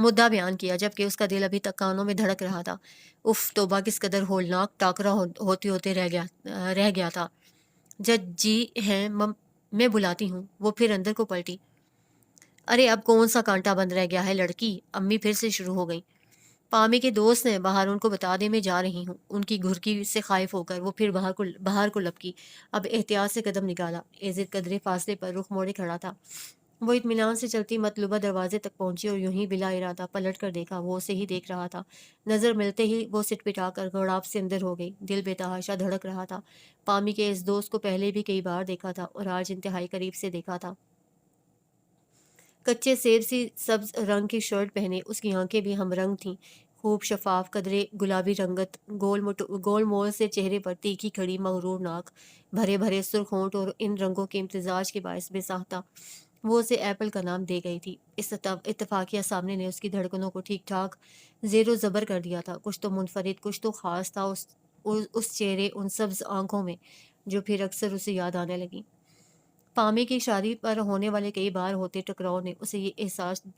مدعا بیان کیا، جبکہ اس کا دل ابھی تک کانوں میں دھڑک رہا تھا۔ اف توبہ، کس قدر ہولناک ٹاکرا ہوتے ہوتے رہ گیا تھا۔ جج جی ہیں، میں بلاتی ہوں۔ وہ پھر اندر کو پلٹی۔ ارے اب کون سا کانٹا بند رہ گیا ہے لڑکی؟ امی پھر سے شروع ہو گئی۔ پامی کے دوست نے باہر، ان کو بتا دے میں جا رہی ہوں۔ ان کی گھرکی سے خائف ہو کر وہ پھر باہر کو لپکی۔ اب احتیاط سے قدم نکالا۔ عزت قدرے فاصلے پر رخ موڑے کھڑا تھا۔ وہ اطمینان سے چلتی مطلوبہ دروازے تک پہنچی اور یوں ہی بلا ارادہ پلٹ کر دیکھا۔ وہ اسے ہی دیکھ رہا تھا۔ نظر ملتے ہی وہ سٹ پٹا کر گھڑاپ سے اندر ہو گئی۔ دل بے تحاشا دھڑک رہا تھا۔ پامی کے اس دوست کو پہلے بھی کئی بار دیکھا تھا اور آج انتہائی قریب سے دیکھا تھا۔ کچے سیب سی سبز رنگ کی شرٹ پہنے، اس کی آنکھیں بھی ہم رنگ تھیں، خوب شفاف، قدرے گلابی رنگت، گول مول سے چہرے پر تیکھی کھڑی مغرور ناک، بھرے بھرے سرخ ہونٹ، اور ان رنگوں کے امتزاج کے باعث بے ساختہ وہ اسے ایپل کا نام دے گئی تھی۔ اس اتفاقیہ سامنے نے اس کی دھڑکنوں کو ٹھیک ٹھاک زیر و زبر کر دیا تھا۔ کچھ تو منفرد، کچھ تو خاص تھا اس چہرے، ان سبز آنکھوں میں، جو پھر اکثر اسے یاد آنے لگی۔ پامی کی شادی پر ہونے والے کئی بار ہوتے ٹکراؤ نے اسے یہ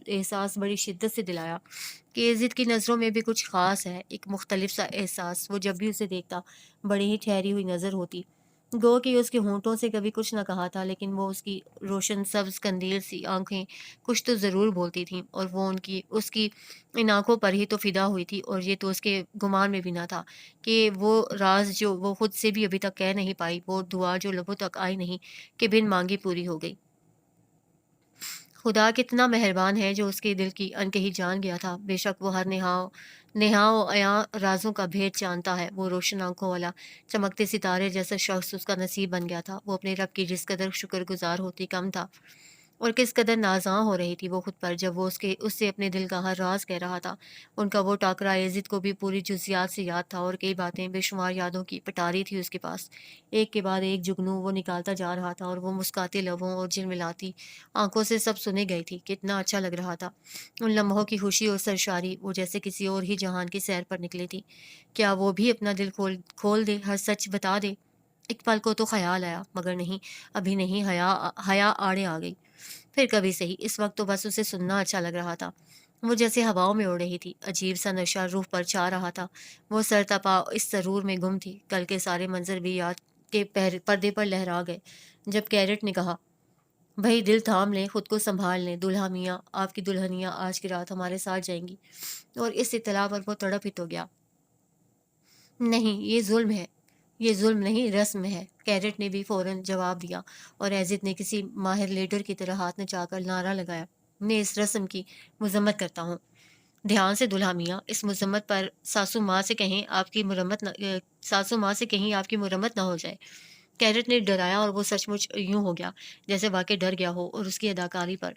احساس بڑی شدت سے دلایا کہ عزت کی نظروں میں بھی کچھ خاص ہے، ایک مختلف سا احساس۔ وہ جب بھی اسے دیکھتا بڑی ہی ٹھہری ہوئی نظر ہوتی، گو کہ اس کے ہونٹوں سے کبھی کچھ نہ کہا تھا، لیکن وہ اس کی روشن سبز قندیل سی آنکھیں کچھ تو ضرور بولتی تھیں، اور وہ اس کی ان آنکھوں پر ہی تو فدا ہوئی تھی۔ اور یہ تو اس کے گمان میں بھی نہ تھا کہ وہ راز جو وہ خود سے بھی ابھی تک کہہ نہیں پائی، وہ دعا جو لبوں تک آئی نہیں، کہ بن مانگی پوری ہو گئی۔ خدا کتنا مہربان ہے جو اس کے دل کی انکہی جان گیا تھا۔ بے شک وہ ہر نہاؤ عیاں رازوں کا بھید جانتا ہے۔ وہ روشن آنکھوں والا چمکتے ستارے جیسا شخص اس کا نصیب بن گیا تھا۔ وہ اپنے رب کی جس قدر شکر گزار ہوتی کم تھا، اور کس قدر نازاں ہو رہی تھی وہ خود پر، جب وہ اس سے اپنے دل کا ہر راز کہہ رہا تھا۔ ان کا وہ ٹاکرا عزت کو بھی پوری جزیات سے یاد تھا، اور کئی باتیں، بے شمار یادوں کی پٹاری تھی اس کے پاس۔ ایک کے بعد ایک جگنو وہ نکالتا جا رہا تھا، اور وہ مسکاتے لبوں اور جھلملاتی آنکھوں سے سب سنے گئی تھی۔ کتنا اچھا لگ رہا تھا ان لمحوں کی خوشی اور سرشاری، وہ جیسے کسی اور ہی جہان کی سیر پر نکلی تھی۔ کیا وہ بھی اپنا دل کھول دے، ہر سچ بتا دے؟ ایک پل کو تو خیال آیا، مگر نہیں، ابھی نہیں، حیا آڑے آ گئی۔ پھر کبھی صحیح، اس وقت تو بس اسے سننا اچھا لگ رہا تھا۔ وہ جیسے ہواؤں میں اڑ رہی تھی، عجیب سا نشہ روح پر چھا رہا تھا۔ وہ سرتپا اس سرور میں گم تھی، کل کے سارے منظر بھی یاد کے پردے پر لہرا گئے، جب کیرٹ نے کہا، بھائی دل تھام لیں، خود کو سنبھال لیں، دلہا میاں، آپ کی دلہنیاں آج کی رات ہمارے ساتھ جائیں گی۔ اور اس اطلاع پر وہ تڑپ ہی تو گیا۔ نہیں، یہ ظلم ہے، یہ ظلم نہیں، رسم ہے، کیرٹ نے بھی فوراً جواب دیا، اور عزت نے کسی ماہر لیڈر کی طرح ہاتھ نچا کر نعرہ لگایا، میں اس رسم کی مذمت کرتا ہوں۔ دھیان سے دلہا میاں، اس مذمت پر ساسو ماں سے کہیں آپ کی مرمت نہ ہو جائے۔ کیرٹ نے ڈرایا، اور وہ سچ مچ یوں ہو گیا جیسے واقع ڈر گیا ہو، اور اس کی اداکاری پر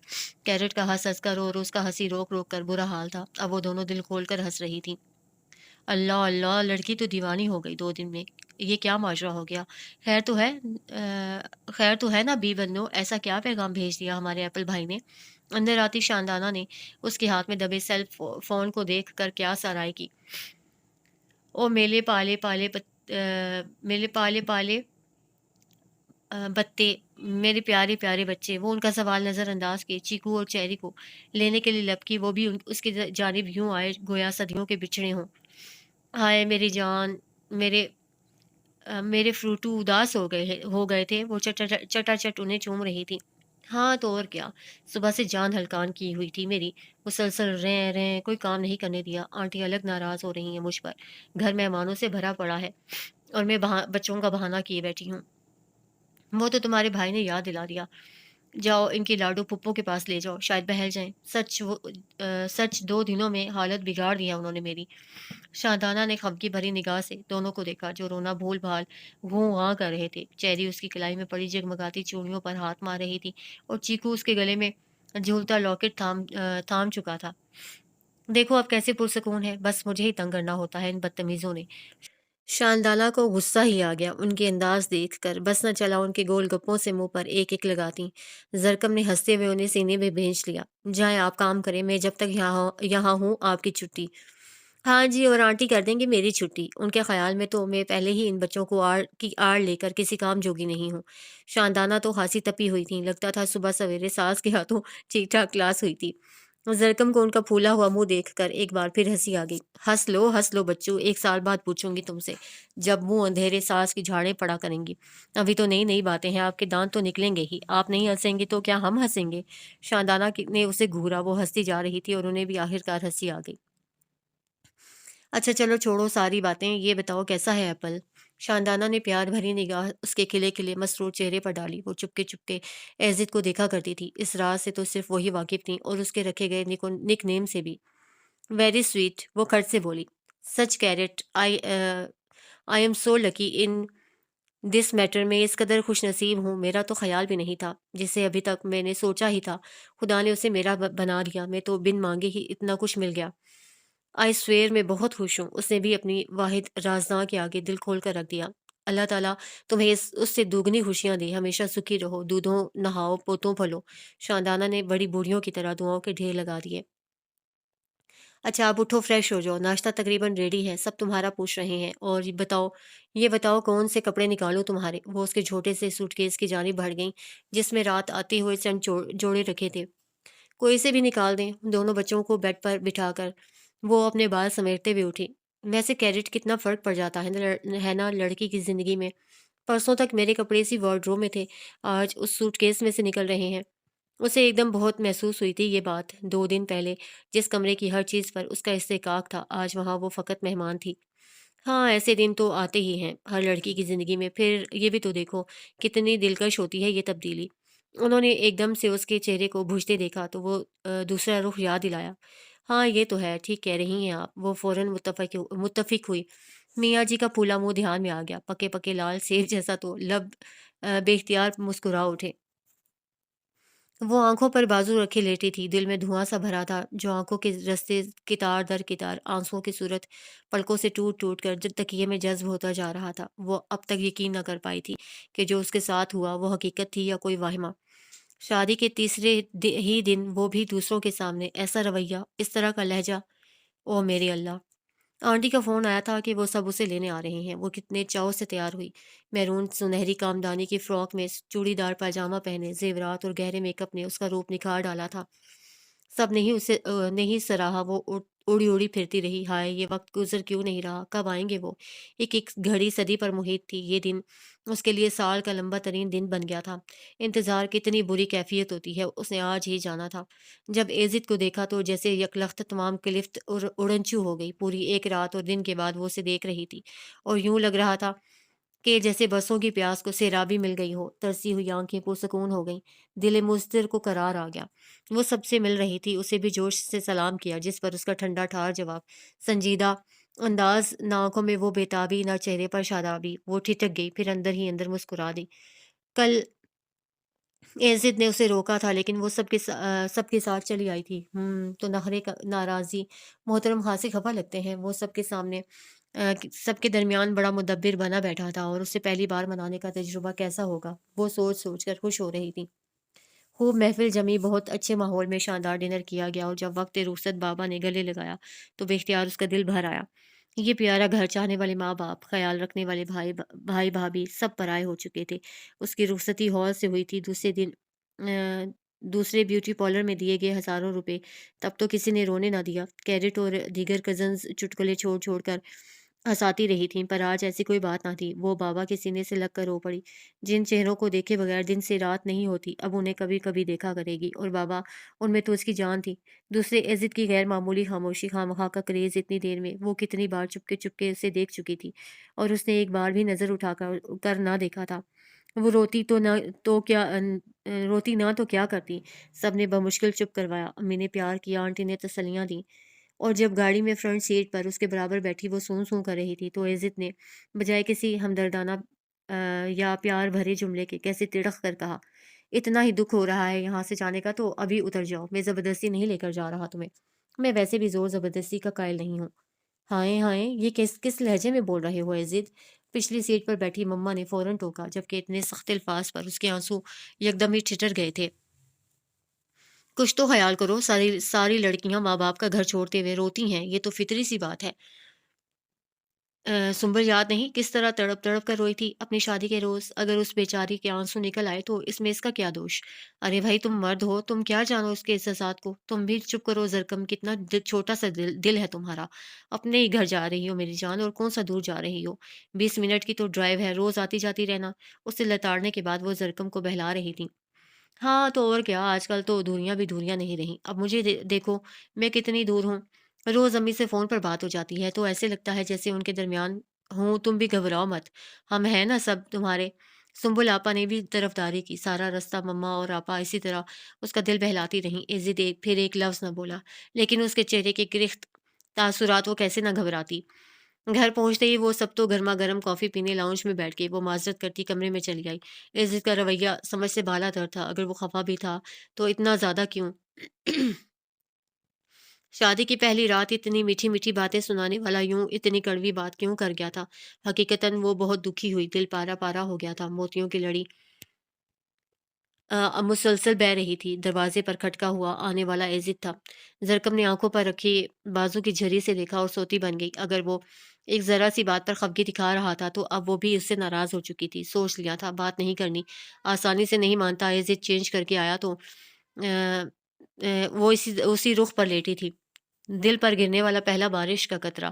کیرٹ کا ہنس کر اور اس کا ہنسی روک روک کر برا حال تھا۔ اب وہ دونوں دل کھول کر ہنس رہی تھی۔ اللہ اللہ، لڑکی تو دیوانی ہو گئی 2 دن میں، یہ کیا ماجرا ہو گیا؟ خیر تو ہے نا بی بندو، ایسا کیا پیغام بھیج دیا ہمارے ایپل بھائی نے؟ اندر آتی شاندانا نے اس کے ہاتھ میں دبے سیل فون کو دیکھ کر کیا سرائی کی۔ او میلے پالے پالے بتے، میرے پیارے پیارے بچے۔ وہ ان کا سوال نظر انداز کے چیکو اور چیری کو لینے کے لیے لپکی۔ وہ بھی اس کی جانب یوں آئے گویا صدیوں کے بچھڑے ہوں۔ ہائے میری جان، میرے فروٹو اداس ہو گئے تھے۔ وہ چٹا چٹ انہیں چوم رہی تھی۔ ہاں تو اور کیا، صبح سے جان ہلکان کی ہوئی تھی میری، مسلسل ریں کوئی کام نہیں کرنے دیا۔ آنٹی الگ ناراض ہو رہی ہیں مجھ پر، گھر مہمانوں سے بھرا پڑا ہے، اور میں بچوں کا بہانہ کیے بیٹھی ہوں۔ وہ تو تمہارے بھائی نے یاد دلا دیا، جاؤ ان کی لاڈو پھپھو کے پاس لے جاؤ، شاید بہل جائیں۔ سچ 2 دنوں میں حالت بگاڑ دیا انہوں نے میری۔ شاندانا نے خفگی بھری نگاہ سے دونوں کو دیکھا، جو رونا بھول بھال گھوں غاں کر رہے تھے۔ چیری اس کی کلائی میں پڑی جگمگاتی چوڑیوں پر ہاتھ مار رہی تھی، اور چیکو اس کے گلے میں جھولتا لاکٹ تھام چکا تھا۔ دیکھو اب کیسے پرسکون ہے، بس مجھے ہی تنگ کرنا ہوتا ہے ان بدتمیزوں نے۔ شاندانا کو غصہ ہی آ گیا ان کے انداز دیکھ کر، بس نہ چلا ان کے گول گپوں سے منہ پر ایک ایک لگاتی۔ زرکم نے ہنستے ہوئے انہیں سینے میں بھینچ لیا۔ جائیں آپ کام کریں، میں جب تک یہاں ہوں آپ کی چھٹی۔ ہاں جی، اور آنٹی کر دیں گے میری چھٹی۔ ان کے خیال میں تو میں پہلے ہی ان بچوں کو آڑ لے کر کسی کام جوگی نہیں ہوں۔ شاندانا تو خاصی تپی ہوئی تھیں، لگتا تھا صبح سویرے ساس کے ہاتھوں ٹھیک ٹھاک کلاس ہوئی تھی۔ زرکم کو ان کا پھولا ہوا منہ دیکھ کر ایک بار پھر ہنسی آ گئی۔ ہنس لو بچوں، 1 سال بعد پوچھوں گی تم سے، جب منہ اندھیرے ساس کی جھاڑیں پڑا کریں گی۔ ابھی تو نئی نئی باتیں ہیں، آپ کے دانت تو نکلیں گے ہی، آپ نہیں ہنسیں گے تو کیا ہم ہنسیں گے؟ شاندانہ نے اسے گھورا، وہ ہنستی جا رہی تھی اور انہیں بھی آخرکار ہنسی آ گئی۔ اچھا چلو چھوڑو ساری باتیں، یہ بتاؤ کیسا ہے ایپل؟ شاندانہ نے پیار بھری نگاہ اس کے کھلے کھلے مسرور چہرے پر ڈالی۔ وہ چپکے ایزد کو دیکھا کرتی تھی، اس راز سے تو صرف وہی واقف تھیں اور اس کے رکھے گئے نک نیم سے بھی۔ ویری سویٹ، وہ کھٹ سے بولی۔ سچ carrot, I'm so lucky in this matter, میں اس قدر خوش نصیب ہوں، میرا تو خیال بھی نہیں تھا، جسے ابھی تک میں نے سوچا ہی تھا، خدا نے اسے میرا بنا دیا، میں تو بن مانگے ہی اتنا کچھ مل گیا۔ آئی سویر، میں بہت خوش ہوں، اس نے بھی اپنی واحد رازداں کے آگے دل کھول کر رکھ دیا۔ اللہ تعالیٰ تمہیں اس سے دوگنی خوشیاں دے، ہمیشہ سکھی رہو، دودھوں نہاؤ، پوتوں پھلو۔ شاندانہ نے بڑی بوڑھیوں کی طرح دعاؤں کے ڈھیر لگا دیے۔ اچھا آپ اٹھو، فریش ہو جاؤ، ناشتہ تقریباً ریڈی ہے، سب تمہارا پوچھ رہے ہیں، اور یہ بتاؤ کون سے کپڑے نکالوں تمہارے؟ وہ اس کے چھوٹے سے سوٹ کیس کی جانب بڑھ گئیں جس میں رات آتے ہوئے چند جوڑے رکھے تھے۔ کوئی سے بھی نکال دیں۔ دونوں بچوں کو بیڈ پر بٹھا کر وہ اپنے بال سمیٹتے ہوئے اٹھی۔ ویسے کیرٹ کتنا فرق پڑ جاتا ہے نا لڑکی کی زندگی میں۔ پرسوں تک میرے کپڑے اسی وارڈروب میں تھے، آج اس سوٹ کیس میں سے نکل رہے ہیں۔ اسے ایک دم بہت محسوس ہوئی تھی یہ بات۔ 2 دن پہلے جس کمرے کی ہر چیز پر اس کا استحقاق تھا، آج وہاں وہ فقط مہمان تھی۔ ہاں ایسے دن تو آتے ہی ہیں ہر لڑکی کی زندگی میں۔ پھر یہ بھی تو دیکھو کتنی دلکش ہوتی ہے یہ تبدیلی۔ انہوں نے ایک دم سے اس کے چہرے کو بجھتے دیکھا تو وہ دوسرا رخ یاد دلایا۔ ہاں یہ تو ہے، ٹھیک کہہ رہی ہیں آپ، وہ فوراً متفق ہوئی۔ میاں جی کا پھولا منہ دھیان میں آ گیا، پکے پکے لال سیب جیسا، تو لب بے اختیار مسکرا اٹھے۔ وہ آنکھوں پر بازو رکھے لیٹی تھی، دل میں دھواں سا بھرا تھا جو آنکھوں کے رستے کتار در کتار آنسوؤں کی صورت پلکوں سے ٹوٹ ٹوٹ کر تکیے میں جذب ہوتا جا رہا تھا۔ وہ اب تک یقین نہ کر پائی تھی کہ جو اس کے ساتھ ہوا وہ حقیقت تھی یا کوئی واہمہ۔ شادی کے تیسرے ہی دن وہ بھی دوسروں کے سامنے ایسا رویہ، اس طرح کا لہجہ! او میرے اللہ! آنٹی کا فون آیا تھا کہ وہ سب اسے لینے آ رہے ہیں۔ وہ کتنے چاؤ سے تیار ہوئی، میرون سنہری کامدانی کی فراک میں چوڑی دار پاجامہ پہنے، زیورات اور گہرے میک اپ نے اس کا روپ نکھار ڈالا تھا۔ سب نہیں سراہا، وہ اڑی اڑی پھرتی رہی۔ ہائے یہ وقت گزر کیوں نہیں رہا، کب آئیں گے وہ؟ ایک گھڑی صدی پر محیط تھی، یہ دن اس کے لیے سال کا لمبا ترین دن بن گیا تھا۔ انتظار کتنی بری کیفیت ہوتی ہے، اس نے آج ہی جانا تھا۔ جب ایزد کو دیکھا تو جیسے یکلخت تمام کلفت اڑنچو ہو گئی۔ پوری ایک رات اور دن کے بعد وہ اسے دیکھ رہی تھی اور یوں لگ رہا تھا کہ جیسے برسوں کی پیاس کو سیرابی مل گئی ہو۔ ترسی ہوئی آنکھیں پرسکون ہو گئیں، دل مضطر کو قرار آ گیا۔ وہ سب سے مل رہی تھی، اسے بھی جوش سے سلام کیا، جس پر اس کا ٹھنڈا ٹھار جواب، سنجیدہ انداز، نہ آنکھوں میں وہ بےتابی نہ چہرے پر شادابی۔ وہ ٹھٹک گئی، پھر اندر ہی اندر مسکرا دی۔ کل ایزد نے اسے روکا تھا لیکن وہ سب کے ساتھ چلی آئی تھی۔ تو نخرے کا ناراضی محترم خاصے خفا لگتے ہیں۔ وہ سب کے سامنے سب کے درمیان بڑا مدبر بنا بیٹھا تھا اور اسے پہلی بار منانے کا تجربہ کیسا ہوگا، وہ سوچ سوچ کر خوش ہو رہی تھی۔ خوب محفل جمی، بہت اچھے ماحول میں شاندار ڈنر کیا گیا، اور جب وقت رخصت بابا نے گلے لگایا تو بے اختیار اس کا دل بھر آیا۔ یہ پیارا گھر چاہنے والے ماں باپ، خیال رکھنے والے بھائی بھابھی سب پرائے ہو چکے تھے۔ اس کی رخصتی ہال سے ہوئی تھی۔ دوسرے دن دوسرے بیوٹی پارلر میں دیے گئے ہزاروں روپے تب تو کسی نے رونے نہ دیا۔ کیرٹ اور دیگر کزنز چٹکلے چھوڑ چھوڑ کر ہنساتی رہی تھیں، پر آج ایسی کوئی بات نہ تھی۔ وہ بابا کے سینے سے لگ کر رو پڑی۔ جن چہروں کو دیکھے بغیر دن سے رات نہیں ہوتی، اب انہیں کبھی کبھی دیکھا کرے گی، اور بابا ان میں تو اس کی جان تھی۔ دوسرے عزت کی غیر معمولی خاموشی، خواہ کا کریز، اتنی دیر میں وہ کتنی بار چپکے اسے دیکھ چکی تھی، اور اس نے ایک بار بھی نظر اٹھا کر نہ دیکھا تھا۔ وہ روتی نہ تو کیا کرتی۔ سب نے بمشکل چپ کروایا، امی نے پیار کیا، آنٹی نے تسلیاں دیں، اور جب گاڑی میں فرنٹ سیٹ پر اس کے برابر بیٹھی وہ سون سون کر رہی تھی تو عزت نے بجائے کسی ہمدردانہ یا پیار بھرے جملے کے کیسے تڑخ کر کہا، اتنا ہی دکھ ہو رہا ہے یہاں سے جانے کا تو ابھی اتر جاؤ، میں زبردستی نہیں لے کر جا رہا تمہیں، میں ویسے بھی زور زبردستی کا قائل نہیں ہوں۔ ہائے ہائے، یہ کس لہجے میں بول رہے ہو عزت؟ پچھلی سیٹ پر بیٹھی مما نے فوراً ٹوکا، جبکہ اتنے سخت الفاظ پر اس کے آنسو یکدم ہی ٹھٹر گئے تھے۔ کچھ تو خیال کرو، ساری لڑکیاں ماں باپ کا گھر چھوڑتے ہوئے روتی ہیں، یہ تو فطری سی بات ہے۔ سنبل یاد نہیں کس طرح تڑپ تڑپ کر روئی تھی اپنی شادی کے روز؟ اگر اس بیچاری کے آنسو نکل آئے تو اس کا کیا دوش؟ ارے بھائی تم مرد ہو، تم کیا جانو اس کے احساسات کو؟ تم بھی چپ کرو زرکم، کتنا چھوٹا سا دل ہے تمہارا۔ اپنے ہی گھر جا رہی ہو میری جان، اور کون سا دور جا رہی ہو؟ 20 منٹ کی تو ڈرائیو ہے، روز آتی جاتی رہنا۔ اسے لتاڑنے کے بعد وہ زرکم کو بہلا رہی تھی۔ ہاں تو اور کیا، آج کل تو دوریاں بھی دوریاں نہیں رہیں۔ اب مجھے دیکھو میں کتنی دور ہوں۔ روز امی سے فون پر بات ہو جاتی ہے تو ایسے لگتا ہے جیسے ان کے درمیان ہوں۔ تم بھی گھبراؤ مت، ہم ہیں نا سب تمہارے۔ سنبل آپا نے بھی طرفداری کی، سارا رستہ مما اور آپا اسی طرح اس کا دل بہلاتی رہیں۔ عزت پھر ایک لفظ نہ بولا، لیکن اس کے چہرے کے گرفت تاثرات وہ کیسے نہ گھبراتی۔ گھر پہنچتے ہی وہ سب تو گرما گرم کافی پینے لاؤنج میں بیٹھ کے وہ معذرت کرتی کمرے میں چلی آئی۔ عزت کا رویہ سمجھ سے بالا تر تھا، اگر وہ خفا بھی تھا تو اتنا زیادہ کیوں؟ شادی کی پہلی رات اتنی میٹھی میٹھی باتیں سنانے والا یوں اتنی کڑوی بات کیوں کر گیا تھا؟ حقیقتاً وہ بہت دکھی ہوئی، دل پارا پارا ہو گیا تھا، موتیوں کی لڑی مسلسل بہہ رہی تھی۔ دروازے پر کھٹکا ہوا آنے والا عزت تھا۔ زرکم نے آنکھوں پر رکھی بازو کی جھری سے دیکھا اور سوتی بن گئی۔ اگر وہ ایک ذرا سی بات پر خفگی دکھا رہا تھا تو اب وہ بھی اس سے ناراض ہو چکی تھی۔ سوچ لیا تھا بات نہیں کرنی، آسانی سے نہیں مانتا۔ عزت چینج کر کے آیا تو وہ اسی رخ پر لیٹی تھی، دل پر گرنے والا پہلا بارش کا قطرہ،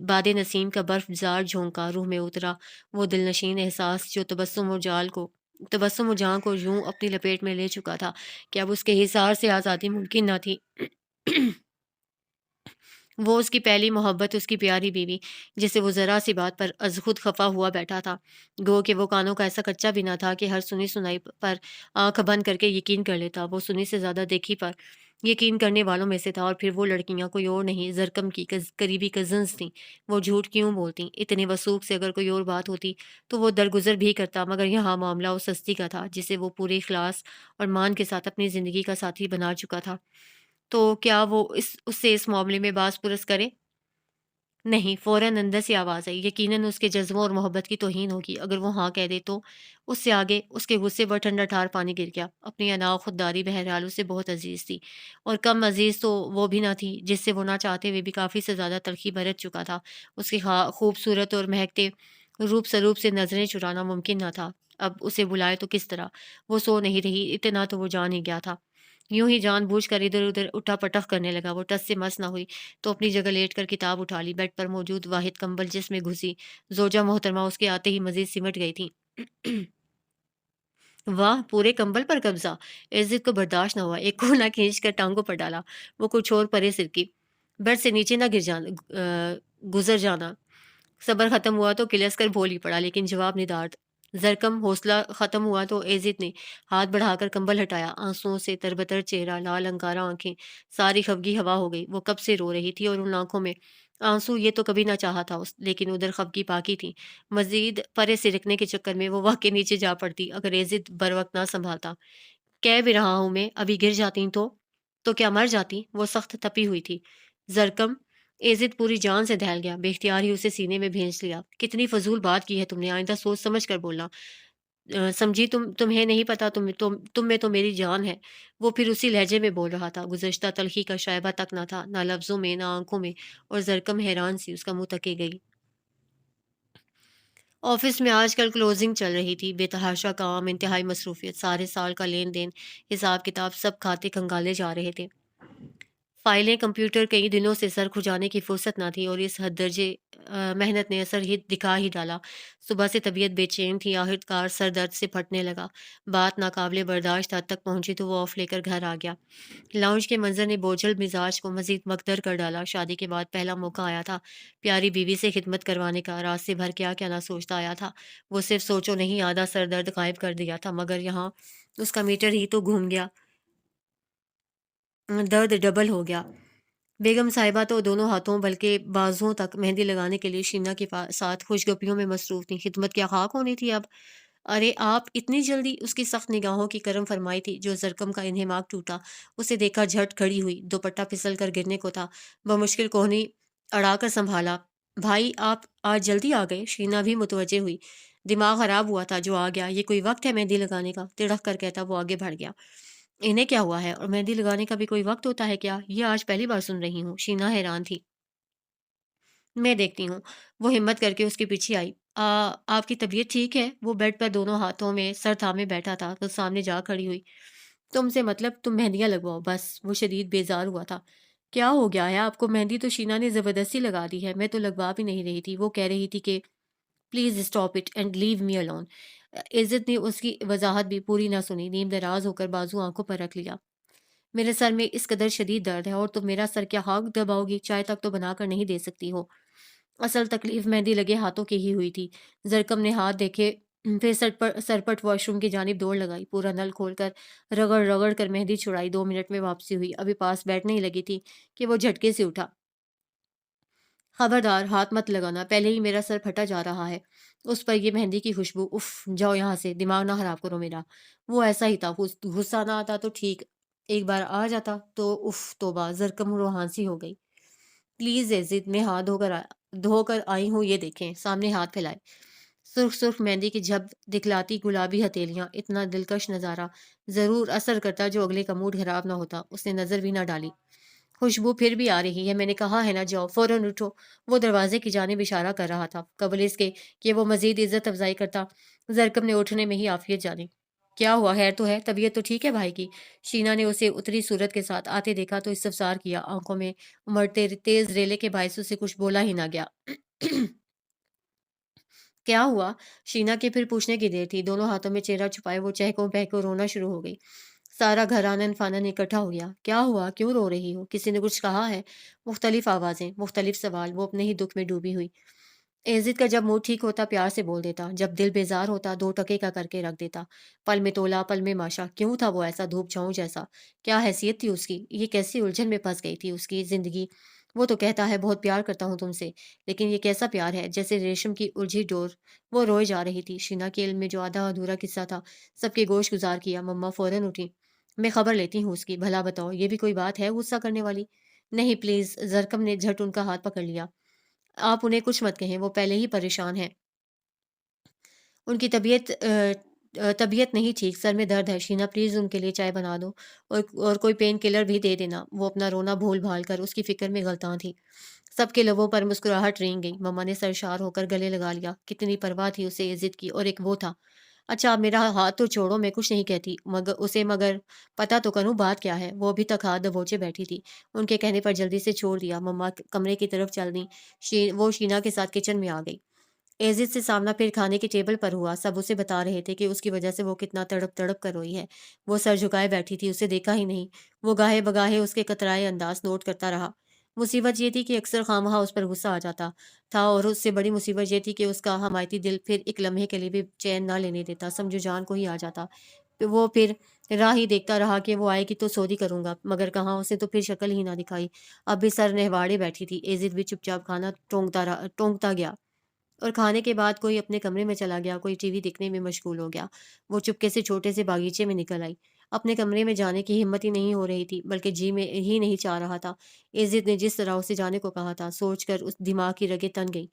باد نسیم کا برف زار جھونکا روح میں اترا۔ وہ دل نشین احساس جو تبسم و جہاں کو یوں اپنی لپیٹ میں لے چکا تھا کہ اب اس کے حصار سے آزادی ممکن نہ تھی۔ وہ اس کی پہلی محبت، اس کی پیاری بیوی، جسے وہ ذرا سی بات پر از خود خفا ہوا بیٹھا تھا۔ گو کہ وہ کانوں کا ایسا کچا بھی نہ تھا کہ ہر سنی سنائی پر آنکھ بند کر کے یقین کر لیتا۔ وہ سنی سے زیادہ دیکھی پر یقین کرنے والوں میں سے تھا، اور پھر وہ لڑکیاں کوئی اور نہیں، زرکم کی قریبی کزنز تھیں۔ وہ جھوٹ کیوں بولتی؟ اتنے وثوق سے اگر کوئی اور بات ہوتی تو وہ درگزر بھی کرتا، مگر یہاں معاملہ اس ہستی کا تھا جسے وہ پورے اخلاص اور مان کے ساتھ اپنی زندگی کا ساتھی بنا چکا تھا۔ تو کیا وہ اس سے اس معاملے میں باز پرس کرے؟ نہیں، فوراً اندر سے آواز آئی، یقیناً اس کے جذبوں اور محبت کی توہین ہوگی اگر وہ ہاں کہہ دے تو۔ اس سے آگے اس کے غصے پر ٹھنڈا ٹھار پانی گر گیا۔ اپنی انا و خودداری بہرحال اسے بہت عزیز تھی، اور کم عزیز تو وہ بھی نہ تھی جس سے وہ نہ چاہتے ہوئے بھی کافی سے زیادہ تلخی برت چکا تھا۔ اس کی خوبصورت اور مہکتے روپ سروپ سے نظریں چرانا ممکن نہ تھا۔ اب اسے بلائے تو کس طرح؟ وہ سو نہیں رہی، اتنا تو وہ جان ہی گیا تھا۔ یوں ہی جان بوجھ کر ادھر ادھر اٹھا پٹخ کرنے لگا۔ وہ ٹس سے مس نہ ہوئی تو اپنی جگہ لیٹ کر کتاب اٹھا لی، بیڈ پر موجود واحد کمبل جس میں گھسی زوجہ محترمہ اس کے آتے ہی مزید سمٹ گئی تھی۔ واہ، پورے کمبل پر قبضہ! عزت کو برداشت نہ ہوا، ایک کونا کھینچ کر ٹانگوں پر ڈالا۔ وہ کچھ اور پرے سرکی، بیڈ سے نیچے نہ گزر جانا۔ صبر ختم ہوا تو کلس کر بھول ہی پڑا، لیکن جواب ندارد۔ زرکم حوصلہ ختم ہوا تو عزت نے ہاتھ بڑھا کر کمبل ہٹایا، آنسوؤں سے تربتر چہرہ، لال انگارہ آنکھیں، ساری خفگی ہوا ہو گئی۔ وہ کب سے رو رہی تھی اور ان آنکھوں میں آنسو یہ تو کبھی نہ چاہا تھا لیکن ادھر خفگی باقی تھی۔ مزید پرے سرکنے کے چکر میں وہ واقعی نیچے جا پڑتی اگر عزت بر وقت نہ سنبھالتا۔ کہہ بھی رہا ہوں میں، ابھی گر جاتی تو کیا مر جاتی؟ وہ سخت تپی ہوئی تھی۔ زرکم! عزت پوری جان سے دہل گیا، بے اختیار ہی اسے سینے میں بھینچ لیا۔ کتنی فضول بات کی ہے تم نے، آئندہ سوچ سمجھ کر بولنا۔ سمجھی، تمہیں نہیں پتا، تم میں تو میری جان ہے۔ وہ پھر اسی لہجے میں بول رہا تھا، گزشتہ تلخی کا شائبہ تک نہ تھا، نہ لفظوں میں نہ آنکھوں میں، اور زرکم حیران سی اس کا منہ تکے گئی۔ آفس میں آج کل کلوزنگ چل رہی تھی، بے تحاشا کام، انتہائی مصروفیت، سارے سال کا لین دین، حساب کتاب، سب کھاتے کھنگالے جا رہے تھے۔ فائلیں، کمپیوٹر، کئی دنوں سے سر کھجانے کی فرصت نہ تھی، اور اس حد درجے محنت نے اثر ہی دکھا ہی ڈالا۔ صبح سے طبیعت بے چین تھی، آخرکار سر درد سے پھٹنے لگا۔ بات ناقابل برداشت حد تک پہنچی تو وہ آف لے کر گھر آ گیا۔ لاؤنج کے منظر نے بوجھل مزاج کو مزید مکدر کر ڈالا۔ شادی کے بعد پہلا موقع آیا تھا پیاری بیوی سے خدمت کروانے کا، رات سے بھر کیا کیا نہ سوچتا آیا تھا۔ وہ صرف سوچو نہیں آدھا سر درد غائب کر دیا تھا، مگر یہاں اس کا میٹر ہی تو گھوم گیا، درد ڈبل ہو گیا۔ بیگم صاحبہ تو دونوں ہاتھوں بلکہ بازوؤں تک مہندی لگانے کے لیے شینا کے ساتھ خوشگپیوں میں مصروف تھیں۔ خدمت کیا خاک ہونی تھی اب؟ ارے آپ اتنی جلدی؟ اس کی سخت نگاہوں کی کرم فرمائی تھی جو زرکم کا انہماک ٹوٹا۔ اسے دیکھا جھٹ کھڑی ہوئی، دوپٹہ پھسل کر گرنے کو تھا، بمشکل کوہنی اڑا کر سنبھالا۔ بھائی آپ آج جلدی آ گئے؟ شینا بھی متوجہ ہوئی۔ دماغ خراب ہوا تھا جو آ گیا، یہ کوئی وقت ہے مہندی لگانے کا؟ تڑک کر کہتا وہ آگے بڑھ گیا۔ انہیں کیا ہوا ہے، اور مہندی لگانے کا بھی کوئی وقت ہوتا ہے کیا؟ یہ آج پہلی بار سن رہی ہوں۔ شینا حیران تھی۔ میں دیکھتی ہوں۔ وہ ہمت کر کے اس کے پیچھے آئی۔ آپ کی طبیعت ٹھیک ہے؟ وہ بیڈ پر دونوں ہاتھوں میں سر تھامے بیٹھا تھا تو سامنے جا کھڑی ہوئی۔ تم سے مطلب تم مہندیاں لگواؤ بس۔ وہ شدید بیزار ہوا تھا۔ کیا ہو گیا ہے آپ کو؟ مہندی تو شینا نے زبردستی لگا دی ہے، میں تو لگوا بھی نہیں رہی تھی۔ وہ کہہ رہی تھی کہ please stop it and leave me alone. عزت نے اس کی وضاحت بھی پوری نہ سنی، نیم دراز ہو کر بازو آنکھوں پر رکھ لیا۔ میرے سر میں اس قدر شدید درد ہے اور تم میرا سر کیا خاک دباؤ گی؟ چائے تک تو بنا کر نہیں دے سکتی ہو؟ اصل تکلیف مہندی لگے ہاتھوں کی ہی ہوئی تھی۔ زرکم نے ہاتھ دیکھے پھر سرپٹ واش روم کی جانب دوڑ لگائی، پورا نل کھول کر رگڑ رگڑ کر مہندی چھڑائی۔ 2 منٹ میں واپسی ہوئی، ابھی پاس بیٹھنے ہی لگی تھی کہ وہ جھٹکے سے اٹھا۔ خبردار ہاتھ مت لگانا، پہلے ہی میرا سر پھٹا جا رہا ہے، اس پر یہ مہندی کی خوشبو، اف، جاؤ یہاں سے، دماغ نہ خراب کرو میرا۔ وہ ایسا ہی تھا، غصہ نہ آتا تو ٹھیک، ایک بار آ جاتا تو اف توبہ، زرکم روحانسی ہو گئی۔ پلیز عزت، میں ہاتھ دھو کر آئی ہوں، یہ دیکھیں۔ سامنے ہاتھ پھیلائے، سرخ سرخ مہندی کی جھب دکھلاتی گلابی ہتھیلیاں، اتنا دلکش نظارہ ضرور اثر کرتا جو اگلے کا موڈ خراب نہ ہوتا۔ اس نے نظر بھی نہ ڈالی۔ خوشبو پھر بھی آ رہی ہے، میں نے کہا ہے نا جاؤ، فوراً اٹھو۔ وہ دروازے کی جانب اشارہ کر رہا تھا قبل اس کے کہ وہ مزید عزت افزائی کرتا۔ زرکم نے اٹھنے میں ہی عافیت جانی۔ کیا ہوا؟ خیر تو ہے؟ طبیعت تو ٹھیک ہے بھائی کی؟ شینا نے اسے اتری صورت کے ساتھ آتے دیکھا تو استفسار کیا، آنکھوں میں امڑتے تیز ریلے کے باعث اسے کچھ بولا ہی نہ گیا۔ کیا ہوا؟ شینا کے پھر پوچھنے کی دیر تھی، دونوں ہاتھوں میں چہرہ چھپائے وہ چہکوں بہکوں رونا شروع ہو گئی۔ سارا گھر آنن فانن اکٹھا ہو گیا۔ کیا ہوا؟ کیوں رو رہی ہو؟ کسی نے کچھ کہا ہے؟ مختلف آوازیں، مختلف سوال، وہ اپنے ہی دکھ میں ڈوبی ہوئی۔ عزت کا جب موڈ ٹھیک ہوتا پیار سے بول دیتا، جب دل بیزار ہوتا 2 ٹکے کا کر کے رکھ دیتا۔ پل میں تولا پل میں ماشا، کیوں تھا وہ ایسا دھوپ چھاؤں جیسا؟ کیا حیثیت تھی اس کی؟ یہ کیسی الجھن میں پھنس گئی تھی اس کی زندگی؟ وہ تو کہتا ہے بہت پیار کرتا ہوں تم سے، لیکن یہ کیسا پیار ہے؟ جیسے ریشم کی الجھی ڈور۔ وہ روئے جا رہی تھی۔ شینا کے علم میں جو آدھا ادھورا قصہ تھا سب کے گوش گزار کیا۔ مما فوراً اٹھی۔ میں خبر لیتی ہوں اس کی، بھلا بتاؤ یہ بھی کوئی بات ہے غصہ کرنے والی؟ نہیں پلیز، زرکم نے جھٹ ان کا ہاتھ پکڑ لیا۔ آپ انہیں کچھ مت کہیں، وہ پہلے ہی پریشان ہیں۔ ان کی طبیعت نہیں ٹھیک، سر میں درد ہے۔ شینا پلیز ان کے لیے چائے بنا دو اور کوئی پین کلر بھی دے دینا۔ وہ اپنا رونا بھول بھال کر اس کی فکر میں غلطاں تھی۔ سب کے لبوں پر مسکراہٹ رینگ گئی۔ مما نے سرشار ہو کر گلے لگا لیا۔ کتنی پرواہ تھی اسے عزت کی، اور ایک وہ تھا۔ اچھا میرا ہاتھ تو چھوڑو، میں کچھ نہیں کہتی مگر پتا تو کروں بات کیا ہے؟ وہ ابھی تک ہاتھ دبوچے بیٹھی تھی، ان کے کہنے پر جلدی سے چھوڑ دیا۔ مما کمرے کی طرف چل دی۔ وہ شینا کے ساتھ کچن میں آ گئی۔ عزت سے سامنا پھر کھانے کی ٹیبل پر ہوا۔ سب اسے بتا رہے تھے کہ اس کی وجہ سے وہ کتنا تڑپ تڑپ کر روئی ہے۔ وہ سر جھکائے بیٹھی تھی، اسے دیکھا ہی نہیں۔ وہ گاہے بگاہے اس کے کترائے انداز نوٹ کرتا رہا۔ مصیبت یہ تھی کہ اکثر خواہ اس پر غصہ آ جاتا تھا، اور اس سے بڑی مصیبت یہ تھی کہ اس کا حمایتی دل پھر ایک لمحے کے لیے بھی چین نہ لینے دیتا، سمجھو جان کو ہی آ جاتا۔ وہ پھر راہ ہی دیکھتا رہا کہ وہ آئے گی تو سودی کروں گا، مگر کہاں، اسے تو پھر شکل ہی نہ دکھائی۔ اب بھی سر نہواڑے بیٹھی تھی۔ عزت بھی چپ چاپ کھانا ٹونکتا گیا، اور کھانے کے بعد کوئی اپنے کمرے میں چلا گیا، کوئی ٹی وی دیکھنے میں مشغول ہو گیا۔ وہ چپکے سے چھوٹے سے باغیچے میں نکل آئی۔ اپنے کمرے میں جانے کی ہمت ہی نہیں ہو رہی تھی، بلکہ جی میں ہی نہیں چاہ رہا تھا۔ عزت نے جس طرح اسے جانے کو کہا تھا، سوچ کر اس دماغ کی رگیں تن گئی۔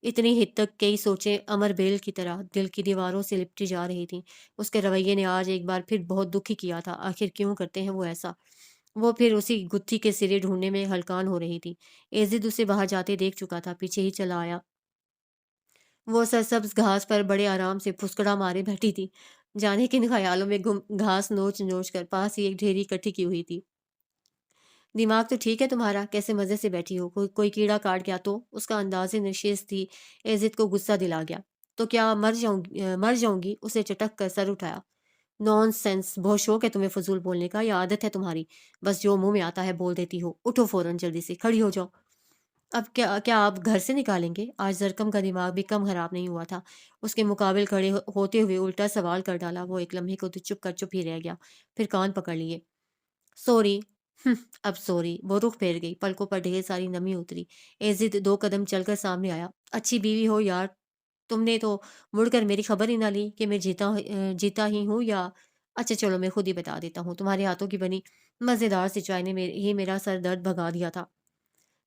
اتنی حد تک کئی سوچیں امر بیل کی طرح دل کی دیواروں سے لپٹی جا رہی تھیں۔ اس کے رویے نے آج ایک بار پھر بہت دکھی کیا تھا۔ آخر کیوں کرتے ہیں وہ ایسا؟ وہ پھر اسی گتھی کے سرے ڈھونڈنے میں ہلکان ہو رہی تھی۔ عزت اسے باہر جاتے دیکھ چکا تھا، پیچھے ہی چلا آیا۔ وہ سرسبز گھاس پر بڑے آرام سے پھسکڑا مارے بیٹھی تھی، جانے کن خیالوں میں گم گھاس نوچ نوچ کر پاس ہی ایک ڈھیری اکٹھی کی ہوئی تھی۔ دماغ تو ٹھیک ہے تمہارا؟ کیسے مزے سے بیٹھی ہو؟ کوئی کیڑا کاٹ گیا تو؟ اس کا انداز نشست تھی، عزت کو غصہ دلا گیا۔ تو کیا مر جاؤں گی؟ اسے چٹک کر سر اٹھایا۔ نان سینس، بہت شوق ہے تمہیں فضول بولنے کا، یا عادت ہے تمہاری؟ بس جو منہ میں آتا ہے بول دیتی ہو۔ اٹھو فوراً، جلدی سے کھڑی ہو جاؤ۔ اب کیا آپ گھر سے نکالیں گے؟ آج زرکم کا دماغ بھی کم خراب نہیں ہوا تھا۔ اس کے مقابل کھڑے ہوتے ہوئے الٹا سوال کر ڈالا۔ وہ ایک لمحے کو تو چپ ہی رہ گیا، پھر کان پکڑ لیے۔ سوری۔ اب سوری؟ وہ رخ پھیر گئی، پلکوں پر ڈھیر ساری نمی اتری۔ عزت 2 قدم چل کر سامنے آیا۔ اچھی بیوی ہو یار، تم نے تو مڑ کر میری خبر ہی نہ لی کہ میں جیتا ہی ہوں یا… اچھا چلو میں خود ہی بتا دیتا ہوں، تمہارے ہاتھوں کی بنی مزیدار سی چائے نے ہی میرا سر درد بھگا دیا تھا۔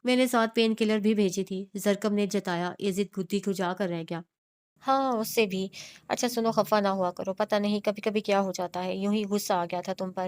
میں نے ساتھ پین کلر بھی بھیجی تھی، زرکم نے جتایا۔ عزت گدی کھجا کر رہ گیا۔ ہاں اس سے بھی۔ اچھا سنو، خفا نہ ہوا کرو، پتہ نہیں کبھی کبھی کیا ہو جاتا ہے، یوں ہی غصہ آ گیا تھا تم پر۔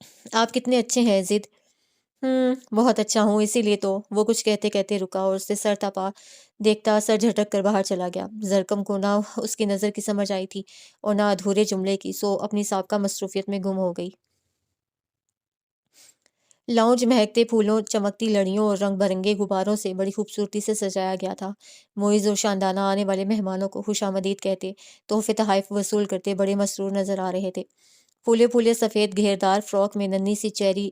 آپ کتنے اچھے ہیں ضد۔ بہت اچھا ہوں، اسی لیے تو۔ وہ کچھ کہتے کہتے رکا اور اسے سر تپا دیکھتا سر جھٹک کر باہر چلا گیا۔ زرکم کو نہ اس کی نظر کی سمجھ آئی تھی اور نہ ادھورے جملے کی، سو اپنی سابقہ مصروفیت میں گم ہو گئی۔ لاؤنج مہکتے پھولوں، چمکتی لڑیوں اور رنگ برنگے غباروں سے بڑی خوبصورتی سے سجایا گیا تھا۔ معز اور شاندانہ آنے والے مہمانوں کو خوش آمدید کہتے، تحفے تحائف وصول کرتے بڑے مسرور نظر آ رہے تھے۔ پھولے پھولے سفید گھیردار فراک میں ننھی سی چیری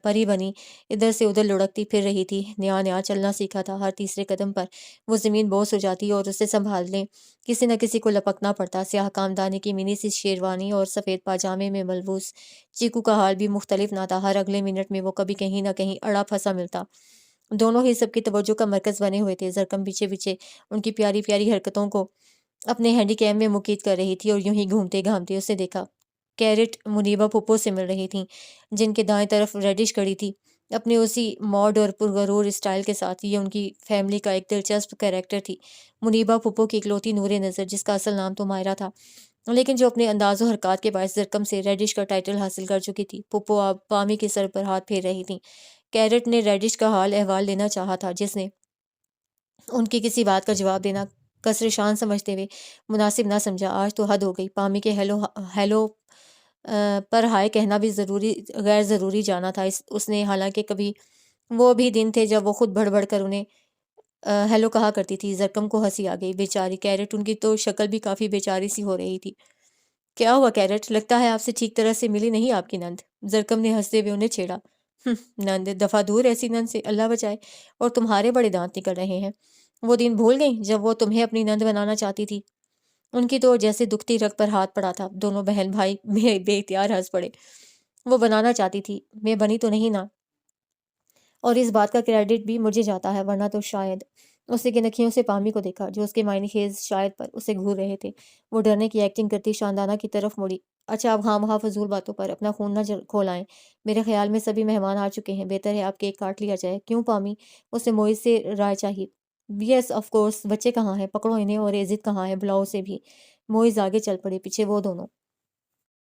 پری بنی ادھر سے ادھر لڑکتی پھر رہی تھی۔ نیا نیا چلنا سیکھا تھا، ہر تیسرے قدم پر وہ زمین بوس ہو جاتی اور اسے سنبھالنے کسی نہ کسی کو لپکنا پڑتا۔ سیاہ کامدانی کی منی سی شیروانی اور سفید پاجامے میں ملبوس چیکو کا حال بھی مختلف نہ تھا۔ ہر اگلے منٹ میں وہ کبھی کہیں نہ کہیں اڑا پھنسا ملتا۔ دونوں ہی سب کی توجہ کا مرکز بنے ہوئے تھے۔ زرکم پیچھے پیچھے ان کی پیاری پیاری حرکتوں کو اپنے ہینڈی کیم میں مقید کر رہی تھی اور یوں ہی گھومتے گھامتے اسے دیکھا۔ کیرٹ منیبا پھپھو سے مل رہی تھیں، جن کے دائیں طرف ریڈش کڑی تھی، اپنے اسی موڈ اور پرغرور اسٹائل کے ساتھ۔ یہ ان کی فیملی کا ایک دلچسپ کریکٹر تھی، منیبا پھپھو کی اکلوتی نور نظر، جس کا اصل نام تو مائرہ تھا، لیکن جو اپنے انداز و حرکات کے باعث زرکم سے ریڈش کا ٹائٹل حاصل کر چکی تھی۔ پھپھو اب پامی کے سر پر ہاتھ پھیر رہی تھیں۔ کیرٹ نے ریڈش کا حال احوال لینا چاہا تھا، جس نے ان کی کسی بات کا جواب دینا قصر شان سمجھتے ہوئے مناسب نہ سمجھا۔ آج تو حد ہو گئی، پامی کے ہیلو پر ہائے کہنا بھی غیر ضروری جانا تھا اس نے، حالانکہ کبھی وہ بھی دن تھے جب وہ خود بڑھ بڑھ کر انہیں ہیلو کہا کرتی تھی۔ زرکم کو ہنسی آ گئی۔ بیچاری کیرٹ، ان کی تو شکل بھی کافی بیچاری سی ہو رہی تھی۔ کیا ہوا کیرٹ؟ لگتا ہے آپ سے ٹھیک طرح سے ملی نہیں آپ کی نند۔ زرکم نے ہنستے ہوئے انہیں چھیڑا۔ نند؟ دفعہ دور ایسی نند سے، اللہ بچائے۔ اور تمہارے بڑے دانت نکل رہے ہیں۔ وہ دن بھول گئیں جب وہ تمہیں اپنی نند بنانا چاہتی تھی؟ ان کی تو جیسے دکھتی رگ پر ہاتھ پڑا تھا۔ دونوں بہن بھائی بے اختیار ہنس پڑے۔ وہ بنانا چاہتی تھی، میں بنی تو نہیں نا، اور اس بات کا کریڈٹ بھی مجھے جاتا ہے، ورنہ تو شاید۔ اس نے کنکھیوں سے پامی کو دیکھا، جو اس کے معنی خیز شاید پر اسے گھور رہے تھے۔ وہ ڈرنے کی ایکٹنگ کرتی شاندانہ کی طرف مڑی۔ اچھا، اب خواہ مخواہ فضول باتوں پر اپنا خون نہ کھولائیں۔ میرے خیال میں سبھی مہمان آ چکے ہیں، بہتر ہے اب کیک کاٹ لیا جائے۔ کیوں پامی؟ اس نے معز سے رائے چاہی۔ یس آف کورس، بچے کہاں ہیں؟ پکڑو انہیں، اور عزت کہاں ہے؟ بلاؤ اسے بھی۔ معز آگے چل پڑے، پیچھے وہ دونوں۔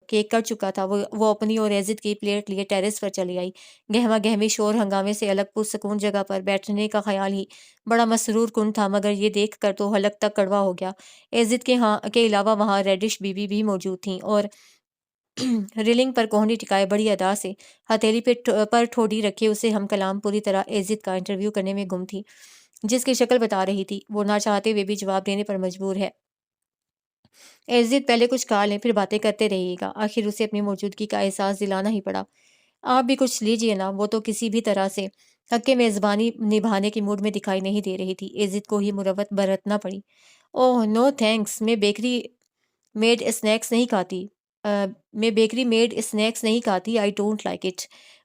کیک کٹ چکا تھا، وہ اپنی اور عزت کی پلیٹ لیے ٹیرس پر چلی آئی۔ گہما گہمی شور ہنگامے سے الگ پرسکون جگہ پر بیٹھنے کا خیال ہی بڑا مسرور کن تھا، مگر یہ دیکھ کر تو حلق تک کڑوا ہو گیا۔ عزت کے علاوہ وہاں ریڈش بیوی بھی موجود تھیں، اور ریلنگ پر کوہنی ٹکائے بڑی ادا سے ہتھیلی پر ٹھوڈی رکھے اسے ہم کلام پوری طرح عزت کا انٹرویو کرنے میں گم تھی، جس کی شکل بتا رہی تھی وہ نہ چاہتے ہوئے بھی جواب دینے پر مجبور ہے۔ عزت، پہلے کچھ کھا لیں پھر باتیں کرتے رہیے گا۔ آخر اسے اپنی موجودگی کا احساس دلانا ہی پڑا۔ آپ بھی کچھ لیجئے نا۔ وہ تو کسی بھی طرح سے حق میزبانی نبھانے کی موڈ میں دکھائی نہیں دے رہی تھی۔ عزت کو ہی مروت برتنا پڑی۔ اوہ نو تھینکس، میں بیکری میڈ اسنیکس نہیں کھاتی۔ I don't like it.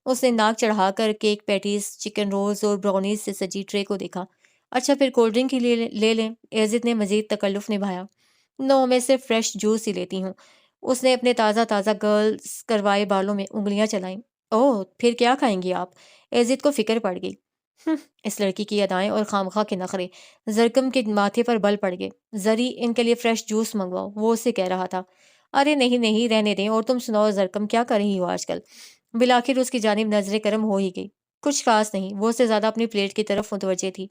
اس نے ناک چڑھا کر کیک پیٹیز، چکن رولز اور براؤنیز سے سجی ٹرے کو دیکھا۔ اچھا پھر کولڈ ڈرنک ہی لے لیں۔ عزت نے مزید تکلف نبھایا۔ نو، میں صرف فریش جوس ہی لیتی ہوں۔ اس نے اپنے تازہ تازہ گرلز کروائے بالوں میں انگلیاں چلائیں۔ اوہ، پھر کیا کھائیں گی آپ؟ عزت کو فکر پڑ گئی۔ اس لڑکی کی ادائیں اور خامخواہ کے نخرے۔ زرکم کے ماتھے پر بل پڑ گئے۔ زری، ان کے لیے فریش جوس منگواؤ، وہ اسے کہہ رہا تھا۔ ارے نہیں نہیں، رہنے دیں۔ اور تم سناؤ زرکم، کیا کر رہی ہو آج کل؟ بالآخر اس کی جانب نظر کرم ہو ہی گئی۔ کچھ خاص نہیں، وہ اس سے زیادہ اپنی پلیٹ کی طرف متوجہ تھی۔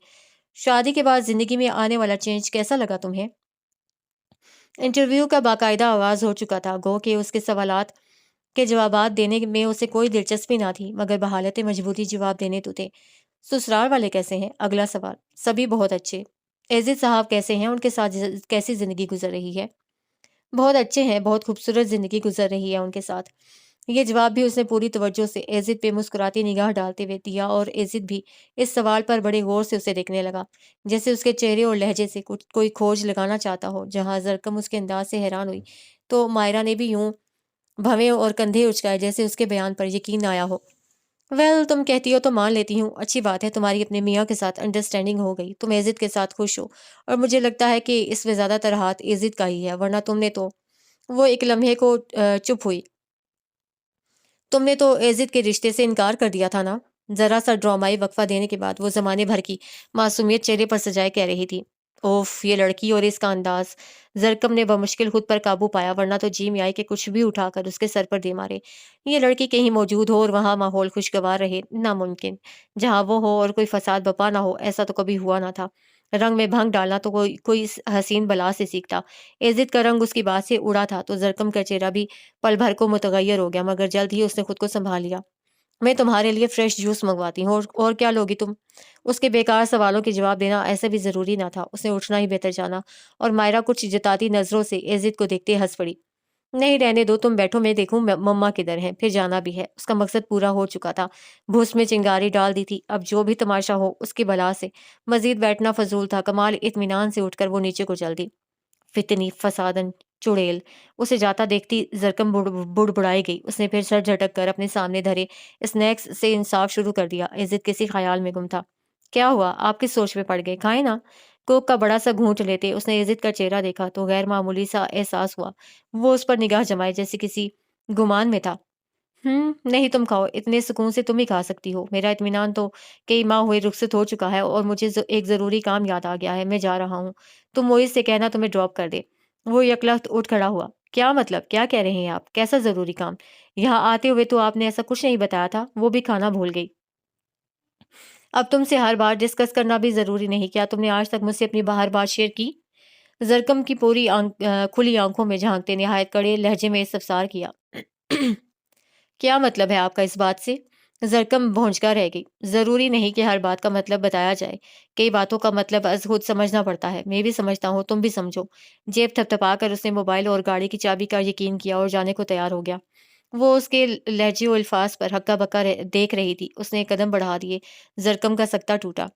شادی کے بعد زندگی میں آنے والا چینج کیسا لگا تمہیں؟ انٹرویو کا باقاعدہ آغاز ہو چکا تھا، گو کہ اس کے سوالات کے جوابات دینے میں اسے کوئی دلچسپی نہ تھی، مگر بحالت مجبوری جواب دینے تو تھے۔ سسرال والے کیسے ہیں؟ اگلا سوال۔ سبھی بہت اچھے۔ عزت صاحب کیسے ہیں؟ ان کے ساتھ کیسی زندگی گزر رہی ہے؟ بہت اچھے ہیں، بہت خوبصورت زندگی گزر رہی ہے ان کے ساتھ۔ یہ جواب بھی اس نے پوری توجہ سے عزت پہ مسکراتی نگاہ ڈالتے ہوئے دیا، اور عزت بھی اس سوال پر بڑے غور سے اسے دیکھنے لگا، جیسے اس کے چہرے اور لہجے سے کوئی کھوج لگانا چاہتا ہو۔ جہاں زرکم اس کے انداز سے حیران ہوئی، تو مائرہ نے بھی یوں بھویں اور کندھے اچکائے جیسے اس کے بیان پر یقین آیا ہو۔ ویل، تم کہتی ہو تو مان لیتی ہوں۔ اچھی بات ہے، تمہاری اپنے میاں کے ساتھ انڈرسٹینڈنگ ہو گئی، تم عزت کے ساتھ خوش ہو، اور مجھے لگتا ہے کہ اس میں زیادہ تر ہاتھ عزت کا ہی ہے، ورنہ تم نے تو… وہ ایک لمحے کو چپ ہوئی۔ تم نے تو عزت کے رشتے سے انکار کر دیا تھا نا؟ ذرا سا ڈرامائی وقفہ دینے کے بعد وہ زمانے بھر کی معصومیت چہرے پر سجائے کہہ رہی تھی۔ اوف یہ لڑکی اور اس کا انداز! زرکم نے بمشکل خود پر قابو پایا، ورنہ تو جی میں آئی کہ کچھ بھی اٹھا کر اس کے سر پر دے مارے۔ یہ لڑکی کہیں موجود ہو اور وہاں ماحول خوشگوار رہے، ناممکن۔ جہاں وہ ہو اور کوئی فساد بپا نہ ہو، ایسا تو کبھی ہوا نہ تھا۔ رنگ میں بھنگ ڈالنا تو کوئی حسین بلا سے سیکھتا۔ عزت کا رنگ اس کی بات سے اڑا تھا تو زرکم کا چہرہ بھی پل بھر کو متغیر ہو گیا، مگر جلد ہی اس نے خود کو سنبھال لیا۔ میں تمہارے لیے فریش جوس منگواتی ہوں، اور کیا لوگی تم؟ اس کے بیکار سوالوں کے جواب دینا ایسے بھی ضروری نہ تھا، اس نے اٹھنا ہی بہتر جانا، اور مائرہ کچھ جتاتی نظروں سے عزت کو دیکھتے ہنس پڑی۔ نہیں رہنے دو، تم بیٹھو، میں دیکھوں مما کدھر ہیں، پھر جانا بھی ہے۔ اس کا مقصد پورا ہو چکا تھا، بھوس میں چنگاری ڈال دی تھی، اب جو بھی تماشا ہو اس کی بلا سے مزید بیٹھنا فضول تھا۔ کمال اطمینان سے اٹھ کر وہ نیچے کو چل دی۔ فتنی فسادن چڑیل! اسے جاتا دیکھتی زرکم بڑبڑائی گئی۔ اس نے پھر سر جھٹک کر اپنے سامنے دھرے اسنیکس سے انصاف شروع کر دیا۔ عزت کسی خیال میں گم تھا۔ کیا ہوا؟ آپ کس سوچ میں پڑ گئے؟ کھائیں نا؟ کوک کا بڑا سا گھونٹ لیتے اس نے عزت کا چہرہ دیکھا تو غیر معمولی سا احساس ہوا۔ وہ اس پر نگاہ جمائے جیسے کسی گمان میں تھا۔ نہیں تم کھاؤ، اتنے سکون سے تم ہی کھا سکتی ہو۔ میرا اطمینان تو کئی ماہ ہوئے رخصت ہو چکا ہے، اور مجھے ایک ضروری کام یاد آ گیا ہے، میں جا رہا ہوں۔ تم موئز سے کہنا تمہیں ڈراپ کر دے۔ وہ یکلخت اٹھ کھڑا ہوا۔ کیا مطلب؟ کیا کہہ رہے ہیں آپ؟ کیسا ضروری کام؟ یہاں آتے ہوئے تو آپ نے ایسا کچھ نہیں بتایا تھا، وہ بھی کھانا بھول گئی۔ اب تم سے ہر بار ڈسکس کرنا بھی ضروری نہیں۔ کیا تم نے آج تک مجھ سے اپنی باہر بات شیئر کی؟ زرکم کی پوری کھلی آنکھوں میں جھانکتے نہایت کڑے لہجے میں استفسار کیا۔ کیا مطلب ہے آپ کا اس بات سے؟ زرکم بھونچکا رہ گئی۔ ضروری نہیں کہ ہر بات کا مطلب بتایا جائے، کئی باتوں کا مطلب از خود سمجھنا پڑتا ہے۔ میں بھی سمجھتا ہوں، تم بھی سمجھو۔ جیب تھپتھپا کر اس نے موبائل اور گاڑی کی چابی کا یقین کیا اور جانے کو تیار ہو گیا۔ وہ اس کے لہجے و الفاظ پر ہکا بکا دیکھ رہی تھی۔ اس نے ایک قدم بڑھا دیے۔ زرکم کا سکتہ ٹوٹا۔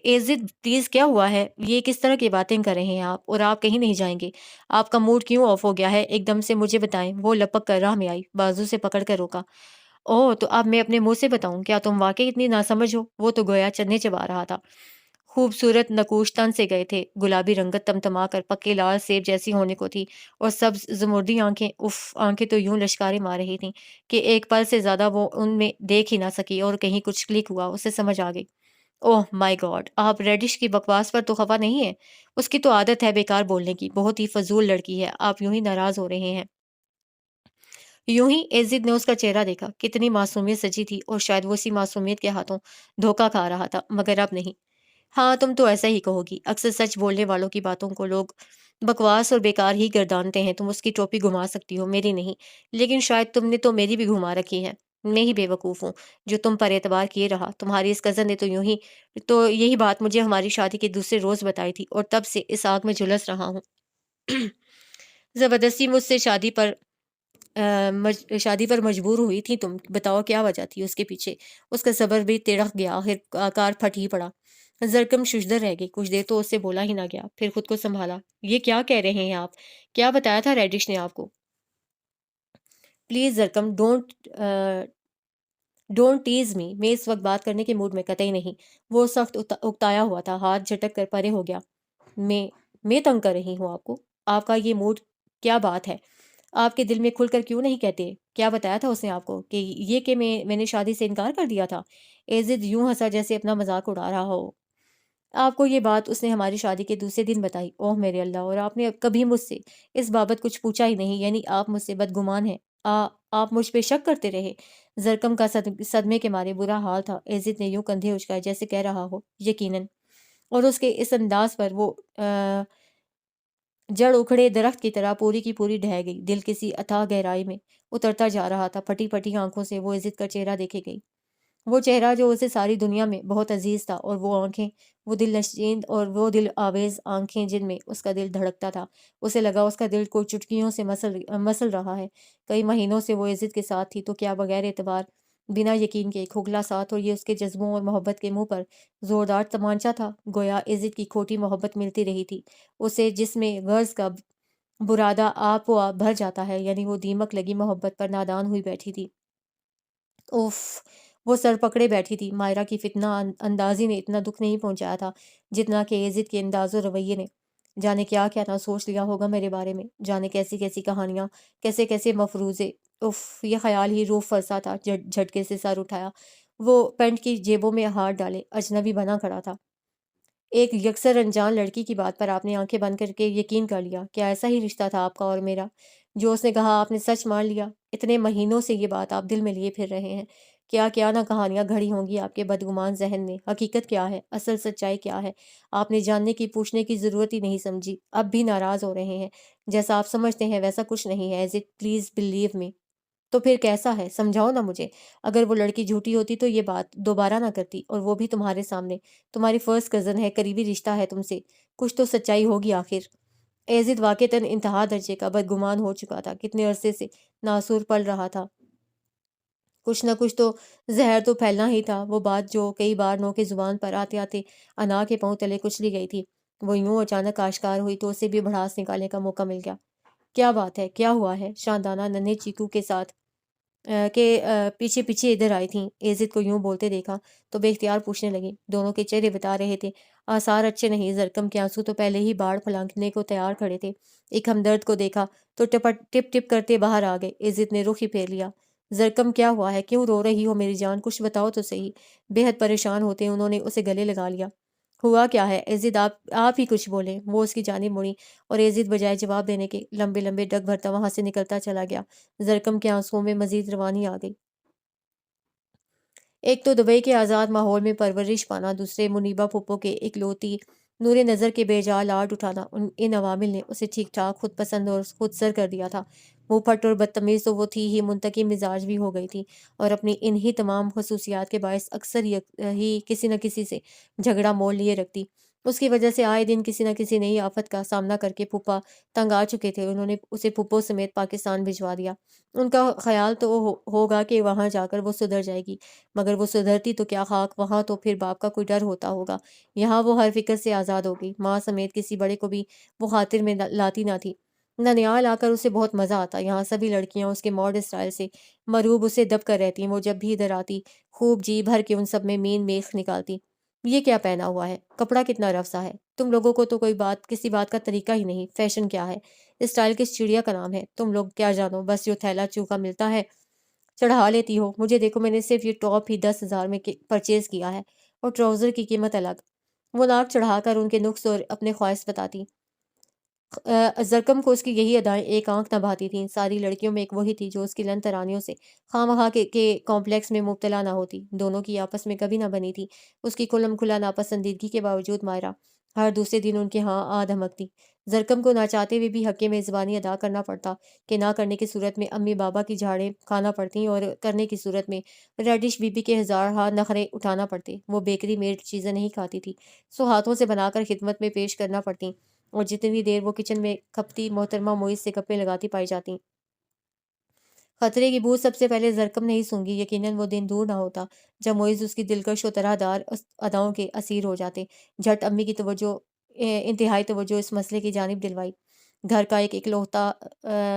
عزت پلیز کیا ہوا ہے؟ یہ کس طرح کی باتیں کر رہے ہیں آپ؟ اور آپ کہیں نہیں جائیں گے؟ آپ کا موڈ کیوں آف ہو گیا ہے ایک دم سے؟ مجھے بتائیں۔ وہ لپک کر راہ میں آئی، بازو سے پکڑ کر روکا۔ اوہ تو اب میں اپنے منہ سے بتاؤں؟ کیا تم واقعی اتنی ناسمجھ ہو؟ وہ تو گویا چنے چبا رہا تھا۔ خوبصورت نقوش تن سے گئے تھے، گلابی رنگت تمتما کر پکے لال سیب جیسی ہونے کو تھی، اور سبز زمردی آنکھیں، اف آنکھیں تو یوں لشکاریں مار رہی تھیں کہ ایک پل سے زیادہ وہ ان میں دیکھ ہی نہ سکی، اور کہیں کچھ کلک ہوا، اسے سمجھ آ گئی۔ اوہ مائی گاڈ! آپ ریڈش کی بکواس پر تو خفا نہیں ہیں؟ اس کی تو عادت ہے بیکار بولنے کی، بہت ہی فضول لڑکی ہے، آپ یوں ہی ناراض ہو رہے ہیں۔ یوں ہی عزت نے اس کا چہرہ دیکھا، کتنی معصومیت سجی تھی، اور شاید وہ اسی معصومیت کے ہاتھوں دھوکا کھا رہا تھا، مگر اب نہیں۔ ہاں تم تو ایسا ہی کہو گی، اکثر سچ بولنے والوں کی باتوں کو لوگ بکواس اور بیکار ہی گردانتے ہیں۔ تم اس کی ٹوپی گھما سکتی ہو، میری نہیں، لیکن شاید تم نے تو میری بھی گھما رکھی ہے۔ میں ہی بے وقوف ہوں جو تم پر اعتبار کیے رہا۔ تمہاری اس کزن نے تو یہی بات مجھے ہماری شادی کے دوسرے روز بتائی تھی، اور تب سے اس آگ میں جھلس رہا ہوں۔ زبردستی مجھ سے شادی پر مجبور ہوئی تھی تم؟ بتاؤ کیا وجہ تھی اس کے پیچھے؟ اس کا صبر بھی تڑک گیا، آخر کار پھٹ ہی پڑا۔ زرکم ششدر رہ گئی، کچھ دیر تو اس سے بولا ہی نہ گیا، پھر خود کو سنبھالا۔ یہ کیا کہہ رہے ہیں آپ؟ کیا بتایا تھا ریڈش نے آپ کو؟ پلیز زرکم ڈونٹ ٹیز می، میں اس وقت بات کرنے کے موڈ میں قطعی نہیں۔ وہ سخت اکتایا ہوا تھا، ہاتھ جھٹک کر پرے ہو گیا۔ میں تنگ کر رہی ہوں آپ کو؟ آپ کا یہ موڈ کیا بات ہے؟ آپ کے دل میں کھل کر کیوں نہیں کہتے؟ کیا بتایا تھا اس نے آپ کو؟ کہ میں نے شادی سے انکار کر دیا تھا؟ عزت یوں ہنسا جیسے اپنا مذاق اڑا رہا ہو۔ آپ کو یہ بات اس نے ہماری شادی کے دوسرے دن بتائی؟ اوہ میرے اللہ! اور آپ نے کبھی مجھ سے اس بابت کچھ پوچھا ہی نہیں؟ یعنی آپ مجھ سے بدگمان ہیں؟ آپ مجھ پہ شک کرتے رہے؟ زرکم کا صدمے کے مارے برا حال تھا۔ عزت نے یوں کندھے اچکائے جیسے کہہ رہا ہو یقیناً، اور اس کے اس انداز پر وہ جڑ اکھڑے درخت کی طرح پوری کی پوری ڈھہ گئی۔ دل کسی اتھاہ گہرائی میں اترتا جا رہا تھا۔ پھٹی پھٹی آنکھوں سے وہ عزت کا چہرہ دیکھے گئی، وہ چہرہ جو اسے ساری دنیا میں بہت عزیز تھا، اور وہ آنکھیں، وہ دل نشین اور وہ دل آویز آنکھیں جن میں اس کا دل دھڑکتا تھا۔ اسے لگا اس کا دل کوئی چٹکیوں سے مسل رہا ہے۔ کئی مہینوں سے وہ عزت کے ساتھ تھی، تو کیا بغیر اعتبار، بنا یقین کے کھوکھلا ساتھ، اور یہ اس کے جذبوں اور محبت کے منہ پر زوردار تمانچہ تھا؟ گویا عزت کی کھوٹی محبت ملتی رہی تھی اسے، جس میں غرض کا برادہ آپ و آپ بھر جاتا ہے، یعنی وہ دیمک لگی محبت پر نادان ہوئی بیٹھی تھی۔ اوف! وہ سر پکڑے بیٹھی تھی۔ مائرہ کی فتنہ اندازی نے اتنا دکھ نہیں پہنچایا تھا جتنا کہ عزت کے انداز و رویے نے۔ جانے کیا کیا نہ سوچ لیا ہوگا میرے بارے میں، جانے کیسی کیسی کہانیاں، کیسے کیسے مفروضے۔ اف! یہ خیال ہی روح فرسا تھا۔ جھٹکے سے سر اٹھایا، وہ پینٹ کی جیبوں میں ہاتھ ڈالے، اجنبی بنا کھڑا تھا۔ ایک یکسر انجان لڑکی کی بات پر آپ نے آنکھیں بند کر کے یقین کر لیا؟ کیا ایسا ہی رشتہ تھا آپ کا اور میرا؟ جو اس نے کہا آپ نے سچ مان لیا؟ اتنے مہینوں سے یہ بات آپ دل میں لیے پھر رہے ہیں، کیا کیا نہ کہانیاں گھڑی ہوں گی آپ کے بدگمان ذہن میں۔ حقیقت کیا ہے؟ اصل سچائی کیا ہے؟ آپ نے جاننے کی پوچھنے کی ضرورت ہی نہیں سمجھی، اب بھی ناراض ہو رہے ہیں؟ جیسا آپ سمجھتے ہیں ویسا کچھ نہیں ہے، as it please believe me. تو پھر کیسا ہے؟ سمجھاؤ نا مجھے۔ اگر وہ لڑکی جھوٹی ہوتی تو یہ بات دوبارہ نہ کرتی، اور وہ بھی تمہارے سامنے۔ تمہاری فرسٹ کزن ہے، قریبی رشتہ ہے تم سے، کچھ تو سچائی ہوگی آخر۔ ایزد واقعتاً انتہا درجے کا بدگمان ہو چکا تھا، کتنے عرصے سے ناسور پل رہا تھا، کچھ نہ کچھ تو زہر تو پھیلنا ہی تھا۔ وہ بات جو کئی بار نو کے زبان پر آتے آتے انا کے پاؤں تلے کچلی گئی تھی، وہ یوں اچانک آشکار ہوئی تو اسے بھی بھڑاس نکالنے کا موقع مل گیا۔ کیا بات ہے؟ کیا ہوا ہے؟ شاندانہ ننھے چیکو کے ساتھ پیچھے پیچھے ادھر آئی تھیں۔ ایزد کو یوں بولتے دیکھا تو بے اختیار پوچھنے لگی۔ دونوں کے چہرے بتا رہے تھے آثار اچھے نہیں، زرکم کے آنسو تو پہلے ہی باڑ پھلانکنے کو تیار کھڑے تھے۔ ایک ہمدرد کو دیکھا تو ٹپ ٹپ کرتے باہر آ گئے۔ ایزد نے رخ ہی پھیر لیا۔ زرکم کیا ہوا ہے؟ کیوں رو رہی ہو میری جان؟ کچھ بتاؤ تو صحیح۔ بے حد پریشان ہوتے انہوں نے اسے گلے لگا لیا۔ ہوا کیا ہے ایزد؟ آپ ہی کچھ بولیں۔ وہ اس کی جانب مڑی اور ایزد بجائے جواب دینے کے لمبے لمبے ڈگ بھرتا وہاں سے نکلتا چلا گیا۔ زرکم کے آنسوؤں میں مزید روانی آ گئی۔ ایک تو دبئی کے آزاد ماحول میں پرورش پانا، دوسرے منیبا پھپھو کے اکلوتی نور نظر کے بے جا لاڈ اٹھانا، ان عوامل نے اسے ٹھیک ٹھاک خود پسند اور خود سر کر دیا تھا۔ منہ پھٹ اور بدتمیز تو وہ تھی ہی، منتقم مزاج بھی ہو گئی تھی، اور اپنی انہی تمام خصوصیات کے باعث اکثر ہی کسی نہ کسی سے جھگڑا مول لیے رکھتی۔ اس کی وجہ سے آئے دن کسی نہ کسی نئی آفت کا سامنا کر کے پھوپھا تنگ آ چکے تھے۔ انہوں نے اسے پھپھو سمیت پاکستان بھجوا دیا۔ ان کا خیال تو ہوگا کہ وہاں جا کر وہ سدھر جائے گی، مگر وہ سدھرتی تو کیا خاک، وہاں تو پھر باپ کا کوئی ڈر ہوتا ہوگا۔ یہاں وہ ہر فکر سے آزاد ہو گئی، ماں سمیت کسی بڑے کو بھی وہ خاطر میں لاتی نہ تھی۔ ننیال آ کر اسے بہت مزہ آتا، یہاں سبھی لڑکیاں اس کے موڈ اسٹائل سے مروب اسے دب کر رہتی۔ وہ جب بھی ادھر آتی خوب جی بھر کے ان سب میں مین میخ نکالتی۔ یہ کیا پہنا ہوا ہے؟ کپڑا کتنا رف سا ہے؟ تم لوگوں کو تو کوئی بات کسی بات کا طریقہ ہی نہیں۔ فیشن کیا ہے؟ اسٹائل کس چڑیا کا نام ہے؟ تم لوگ کیا جانو، بس جو تھیلا چوکا ملتا ہے چڑھا لیتی ہو۔ مجھے دیکھو، میں نے صرف یہ ٹاپ ہی 10,000 میں پرچیز کیا ہے، اور ٹراؤزر کی قیمت الگ۔ وہ ناک چڑھا کر ان کے نقص اور اپنے خواہش بتاتی۔ زرکم کو اس کی یہی ادائیں ایک آنکھ نہ بھاتی تھیں۔ ساری لڑکیوں میں ایک وہی تھی جو اس کی لن ترانیوں سے خواہ مخواہ کے کمپلیکس میں مبتلا نہ ہوتی۔ دونوں کی آپس میں کبھی نہ بنی تھی۔ اس کی کھلم کھلا ناپسندیدگی کے باوجود مائرہ ہر دوسرے دن ان کے ہاں آ دھمکتی۔ زرکم کو نہ چاہتے ہوئے بھی حق میزبانی ادا کرنا پڑتا، کہ نہ کرنے کی صورت میں امی بابا کی جھاڑیں کھانا پڑتی، اور کرنے کی صورت میں ریڈش بی بی کے ہزار ہاں نخرے اٹھانا پڑتے۔ وہ بیکری میڈ چیزیں نہیں کھاتی تھی، سو ہاتھوں سے بنا کر خدمت میں پیش کرنا پڑتی، اور جتنی دیر وہ کچن میں کھپتی محترمہ معیز سے گپیں لگاتی پائی جاتی۔ خطرے کی بو سب سے پہلے زرکم نہیں سونگی۔ یقیناً وہ دن دور نہ ہوتا جب معیز اس کی دلکش و طرح دار اداؤں کے اسیر ہو جاتے۔ جھٹ امی کی توجہ انتہائی توجہ اس مسئلے کی جانب دلوائی۔ گھر کا ایک اکلوتا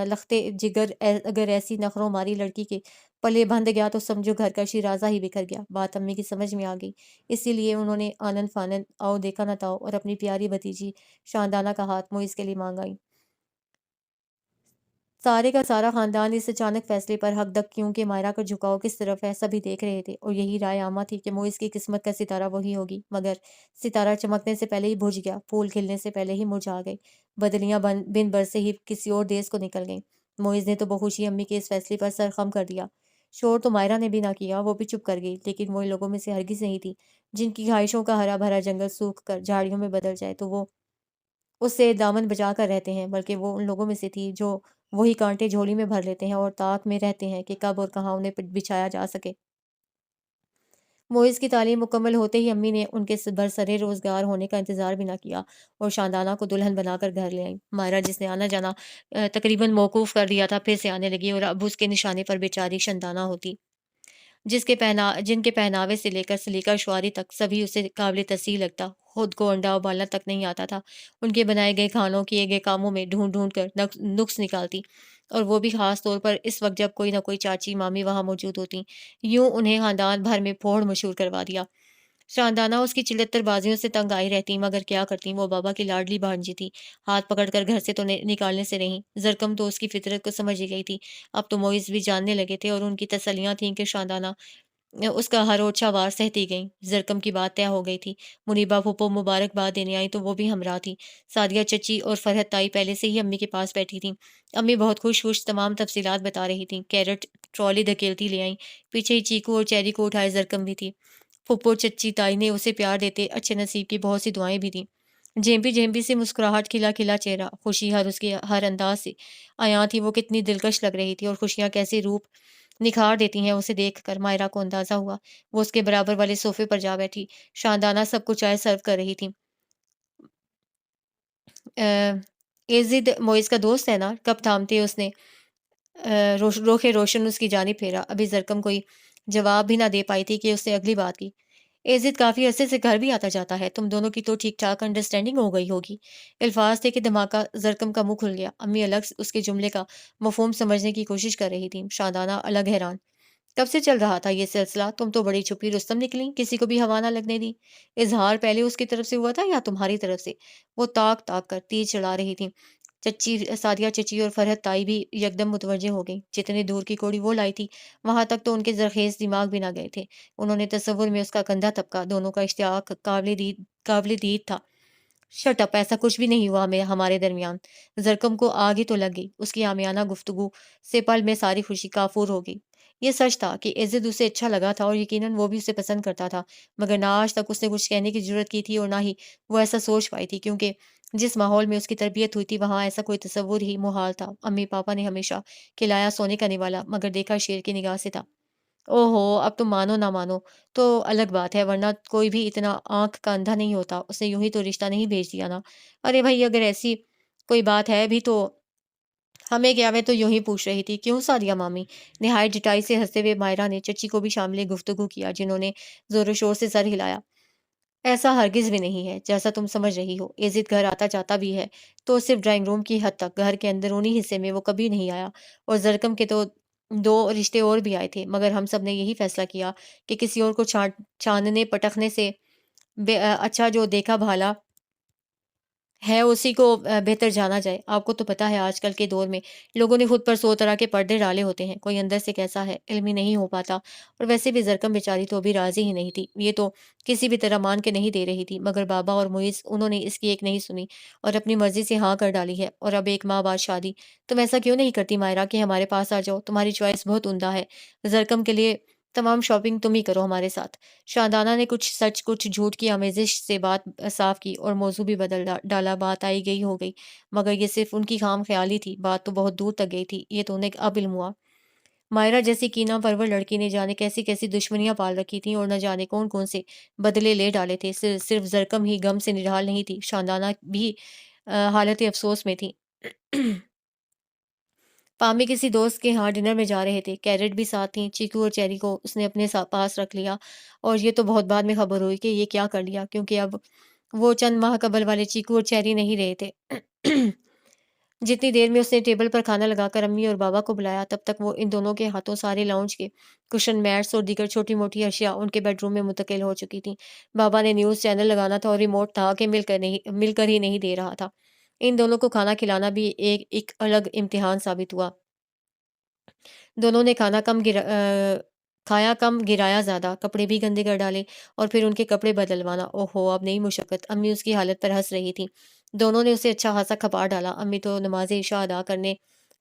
لختے جگر اگر ایسی نخروں ماری لڑکی کے پلے بندھ گیا تو سمجھو گھر کا شیرازہ ہی بکھر گیا۔ بات امی کی سمجھ میں آ گئی، اسی لیے انہوں نے آنن فانن آؤ دیکھا نہ تاؤ اور اپنی پیاری بھتیجی شاندانہ کا ہاتھ معیز کے لیے مانگ آئی۔ سارے کا سارا خاندان اس اچانک فیصلے پر حق دق، کیونکہ مائرہ کا جھکاؤ کس طرف ہے سبھی دیکھ رہے تھے، اور یہی رائے عامہ تھی کہ معیز کی قسمت کا ستارہ وہی ہوگی۔ مگر ستارہ چمکنے سے پہلے ہی بجھ گیا، پھول کھلنے سے پہلے ہی مرجھا گئے، بدلیاں بن برسے ہی کسی اور دیس کو نکل گئیں۔ معیز نے تو بخوشی امی کے اس فیصلے پر سر خم کر دیا۔ شور تو مائرہ نے بھی نہ کیا، وہ بھی چپ کر گئی، لیکن وہ ان لوگوں میں سے ہرگز نہیں تھی جن کی خواہشوں کا ہرا بھرا جنگل سوکھ کر جھاڑیوں میں بدل جائے تو وہ اس سے دامن بچا کر رہتے ہیں، بلکہ وہ ان لوگوں میں سے تھی جو وہی کانٹے جھولی میں بھر لیتے ہیں اور طاق میں رہتے ہیں کہ کب اور کہاں انہیں بچھایا جا سکے۔ معیز کی تعلیم مکمل ہوتے ہی امی نے ان کے برسرے روزگار ہونے کا انتظار بھی نہ کیا اور شاندانہ کو دلہن بنا کر گھر لے آئیں۔ مائرہ جس نے آنا جانا تقریباً موقوف کر دیا تھا، پھر سے آنے لگی، اور اب اس کے نشانے پر بیچاری شاندانہ ہوتی، جن کے پہناوے سے لے کر سلیقہ شعاری تک سبھی اسے قابل تصحیح لگتا۔ خود کو انڈا ابالنا تک نہیں آتا تھا، ان کے بنائے گئے کھانوں کیے گئے کاموں میں ڈھونڈ ڈھونڈ کر نقص نکالتی، اور وہ بھی خاص طور پر اس وقت جب کوئی نہ کوئی چاچی مامی وہاں موجود ہوتی، یوں انہیں خاندان بھر میں پھوڑ مشہور کروا دیا۔ شاندانہ اس کی چلتر بازیوں سے تنگ آئی رہتی، مگر کیا کرتی، وہ بابا کی لاڈلی بھانجی تھی، ہاتھ پکڑ کر گھر سے تو نکالنے سے نہیں۔ زرکم تو اس کی فطرت کو سمجھ ہی گئی تھی، اب تو معیز بھی جاننے لگے تھے، اور ان کی تسلیاں تھیں کہ شاندانہ اس کا ہر اوچھا وار سہتی گئیں۔ زرکم کی بات طے ہو گئی تھی۔ منیبا پھوپھو مبارکباد دینے آئی تو وہ بھی ہمراہ تھی۔ سعدیہ چچی اور فرحت تائی پہلے سے ہی امی کے پاس بیٹھی تھیں۔ امی بہت خوش تمام تفصیلات بتا رہی تھیں۔ کیرٹ ٹرالی دھکیلتی لے آئیں۔ پیچھے ہی چیکو اور چیری کو اٹھائے زرکم بھی تھی۔ پھوپھو چچی تائی نے اسے پیار دیتے اچھے نصیب کی بہت سی دعائیں بھی دیں۔ جھیمپی جھیمپی سے مسکراہٹ، کھلا کھلا چہرہ، خوشی اس کے ہر انداز سے عیاں تھی۔ وہ کتنی دلکش لگ رہی تھی اور خوشیاں کیسے روپ نکھار دیتی ہیں اسے دیکھ کر مائرہ کو اندازہ ہوا۔ وہ اس کے برابر والے صوفے پر جا بیٹھی۔ شاندانہ سب کو چائے سرو کر رہی تھی۔ ایزد موئز کا دوست ہے نا؟ کب تھامتے اس نے روخ روشن اس کی جانب پھیرا۔ ابھی زرکم کوئی جواب بھی نہ دے پائی تھی کہ اس نے اگلی بات کی۔ ایزد کافی عرصے سے گھر بھی آتا جاتا ہے، تم دونوں کی تو ٹھیک ٹھاک انڈرسٹینڈنگ ہو گئی ہوگی۔ الفاظ تھے کہ دھماکہ زرکم کا منہ کھل گیا۔ امی الگ اس کے جملے کا مفہوم سمجھنے کی کوشش کر رہی تھیں۔ شاندانہ الگ حیران۔ کب سے چل رہا تھا یہ سلسلہ؟ تم تو بڑی چھپی رستم نکلی، کسی کو بھی ہوا نہ لگنے دی۔ اظہار پہلے اس کی طرف سے ہوا تھا یا تمہاری طرف سے؟ وہ تاک تاک کر تیر چلا رہی تھیں۔ چچی سعدیہ چچی اور فرحت تائی بھی یکدم متوجہ ہو گئیں۔ جتنے دور کی کوڑی وہ لائی تھی وہاں تک تو ان کے زرخیز دماغ بھی نہ گئے تھے۔ انہوں نے تصور میں اس کا کندھا طبقہ، دونوں کا اشتیاق قابل دید تھا۔ شٹ اپ، ایسا کچھ بھی نہیں ہوا ہمارے درمیان۔ زرکم کو آگ ہی تو لگ گئی۔ اس کی عامیانہ گفتگو سے پل میں ساری خوشی کافور ہو گئی۔ یہ سچ تھا کہ عزت اسے اچھا لگا تھا اور یقیناً وہ بھی اسے پسند کرتا تھا، مگر نہ آج تک اس نے کچھ کہنے کی جرت کی تھی اور نہ ہی وہ ایسا سوچ پائی تھی، کیونکہ جس ماحول میں اس کی تربیت ہوئی تھی وہاں ایسا کوئی تصور ہی محال تھا۔ امی پاپا نے ہمیشہ کھلایا سونے کا نوالا، مگر دیکھا شیر کی نگاہ سے تھا۔ او ہو، اب تم مانو نہ مانو تو الگ بات ہے، ورنہ کوئی بھی اتنا آنکھ کا اندھا نہیں ہوتا۔ اس نے یوں ہی تو رشتہ نہیں بھیج دیا نا۔ ارے بھائی، اگر ایسی کوئی بات ہے بھی تو ہمیں کیا؟ میں تو یوں ہی پوچھ رہی تھی۔ کیوں سعدیہ مامی؟ نہایت ڈٹائی سے ہنستے ہوئے مائرہ نے چچی کو بھی شامل گفتگو کیا، جنہوں نے زور و شور سے سر ہلایا۔ ایسا ہرگز بھی نہیں ہے جیسا تم سمجھ رہی ہو۔ عزت گھر آتا جاتا بھی ہے تو صرف ڈرائنگ روم کی حد تک، گھر کے اندرونی حصے میں وہ کبھی نہیں آیا۔ اور زرکم کے تو دو رشتے اور بھی آئے تھے، مگر ہم سب نے یہی فیصلہ کیا کہ کسی اور کو چھاننے پٹکنے سے اچھا جو دیکھا بھالا ہے اسی کو بہتر جانا جائے۔ آپ کو تو پتا ہے آج کل کے دور میں لوگوں نے خود پر 100 طرح کے پردے ڈالے ہوتے ہیں، کوئی اندر سے کیسا ہے علم ہی نہیں ہو پاتا۔ اور ویسے بھی زرکم بیچاری تو ابھی راضی ہی نہیں تھی، یہ تو کسی بھی طرح مان کے نہیں دے رہی تھی، مگر بابا اور معیز انہوں نے اس کی ایک نہیں سنی اور اپنی مرضی سے ہاں کر ڈالی ہے۔ اور اب 1 ماہ بعد شادی، تم ایسا کیوں نہیں کرتی مائرہ کہ ہمارے پاس آ جاؤ؟ تمہاری چوائس بہت عمدہ ہے، زرکم کے لیے تمام شاپنگ تم ہی کرو ہمارے ساتھ۔ شاندانہ نے کچھ سچ کچھ جھوٹ کی آمیزش سے بات صاف کی اور موضوع بھی بدل ڈالا۔ بات آئی گئی ہو گئی، مگر یہ صرف ان کی خام خیالی تھی، بات تو بہت دور تک گئی تھی، یہ تو انہیں اب علم ہوا۔ مائرہ جیسی کینہ پرور لڑکی نے جانے کیسی کیسی دشمنیاں پال رکھی تھیں اور نہ جانے کون کون سے بدلے لے ڈالے تھے۔ صرف زرکم ہی غم سے نڈھال نہیں تھی، شاندانہ بھی حالت افسوس میں تھی۔ پامی کسی دوست کے ہاں ڈنر میں جا رہے تھے، کیرٹ بھی ساتھ تھیں۔ چیکو اور چیری کو اس نے اپنے پاس رکھ لیا اور یہ تو بہت بعد میں خبر ہوئی کہ یہ کیا کر لیا، کیونکہ اب وہ چند ماہ قبل والے چیکو اور چیری نہیں رہے تھے۔ جتنی دیر میں اس نے ٹیبل پر کھانا لگا کر امی اور بابا کو بلایا، تب تک وہ ان دونوں کے ہاتھوں سارے لاؤنج کے کشن میٹس اور دیگر چھوٹی موٹی اشیاء ان کے بیڈ روم میں منتقل ہو چکی تھیں۔ بابا نے نیوز چینل لگانا تھا اور ریموٹ تھا کہ مل کر ہی نہیں دے رہا تھا۔ ان دونوں کو کھانا کھلانا بھی ایک الگ امتحان ثابت ہوا۔ دونوں نے کھایا کم گرایا زیادہ، کپڑے بھی گندے کر ڈالے اور پھر ان کے کپڑے بدلوانا، اوہو اب نئی مشقت۔ امی اس کی حالت پر ہنس رہی تھیں۔ دونوں نے اسے اچھا خاصا کھپا ڈالا۔ امی تو نماز عشاء ادا کرنے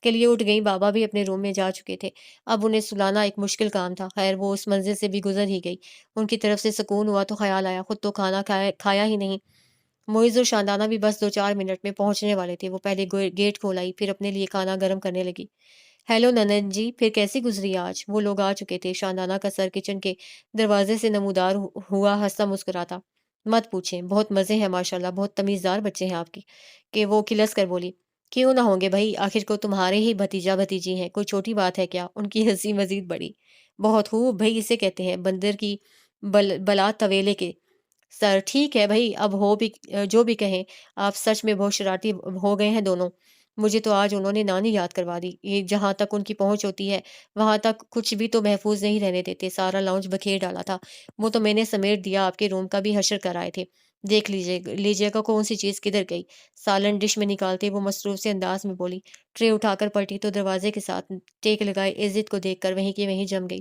کے لیے اٹھ گئیں، بابا بھی اپنے روم میں جا چکے تھے۔ اب انہیں سلانا ایک مشکل کام تھا، خیر وہ اس منزل سے بھی گزر ہی گئی۔ ان کی طرف سے سکون ہوا تو خیال آیا خود تو کھانا کھایا ہی نہیں۔ معیز اور شاندانہ بھی بس 2-4 منٹ میں پہنچنے والے تھے۔ وہ پہلے گیٹ کھول آئی، پھر اپنے لیے کھانا گرم کرنے لگی۔ ہیلو ننن جی، پھر کیسی گزری آج؟ وہ لوگ آ چکے تھے۔ شاندانہ کا سر کچن کے دروازے سے نمودار ہوا، ہنستا مسکراتا۔ مت پوچھیں، بہت مزے ہیں ماشاءاللہ، بہت تمیزدار بچے ہیں آپ کی، کہ وہ کھلس کر بولی۔ کیوں نہ ہوں گے بھائی، آخر کو تمہارے ہی بھتیجا بھتیجی ہیں، کوئی چھوٹی بات ہے کیا؟ ان کی ہنسی مزید بڑی۔ بہت خوب بھائی، اسے کہتے ہیں بندر کی بلا طویلے کے سر۔ ٹھیک ہے بھائی، اب جو بھی کہیں، آپ سچ میں بہت شرارتی ہو گئے ہیں دونوں۔ مجھے تو آج انہوں نے نانی یاد کروا دی، یہ جہاں تک ان کی پہنچ ہوتی ہے وہاں تک کچھ بھی تو محفوظ نہیں رہنے دیتے، سارا لاؤنج بکھیر ڈالا تھا۔ وہ تو میں نے سمیٹ دیا، آپ کے روم کا بھی حشر کر آئے تھے۔ دیکھ لیجیے گا کون سی چیز کدھر گئی۔ سالن ڈش میں نکالتے وہ مصروف سے انداز میں بولی۔ ٹرے اٹھا کر پلٹی تو دروازے کے ساتھ ٹیک لگائے عزت کو دیکھ کر وہیں کی وہیں جم گئی۔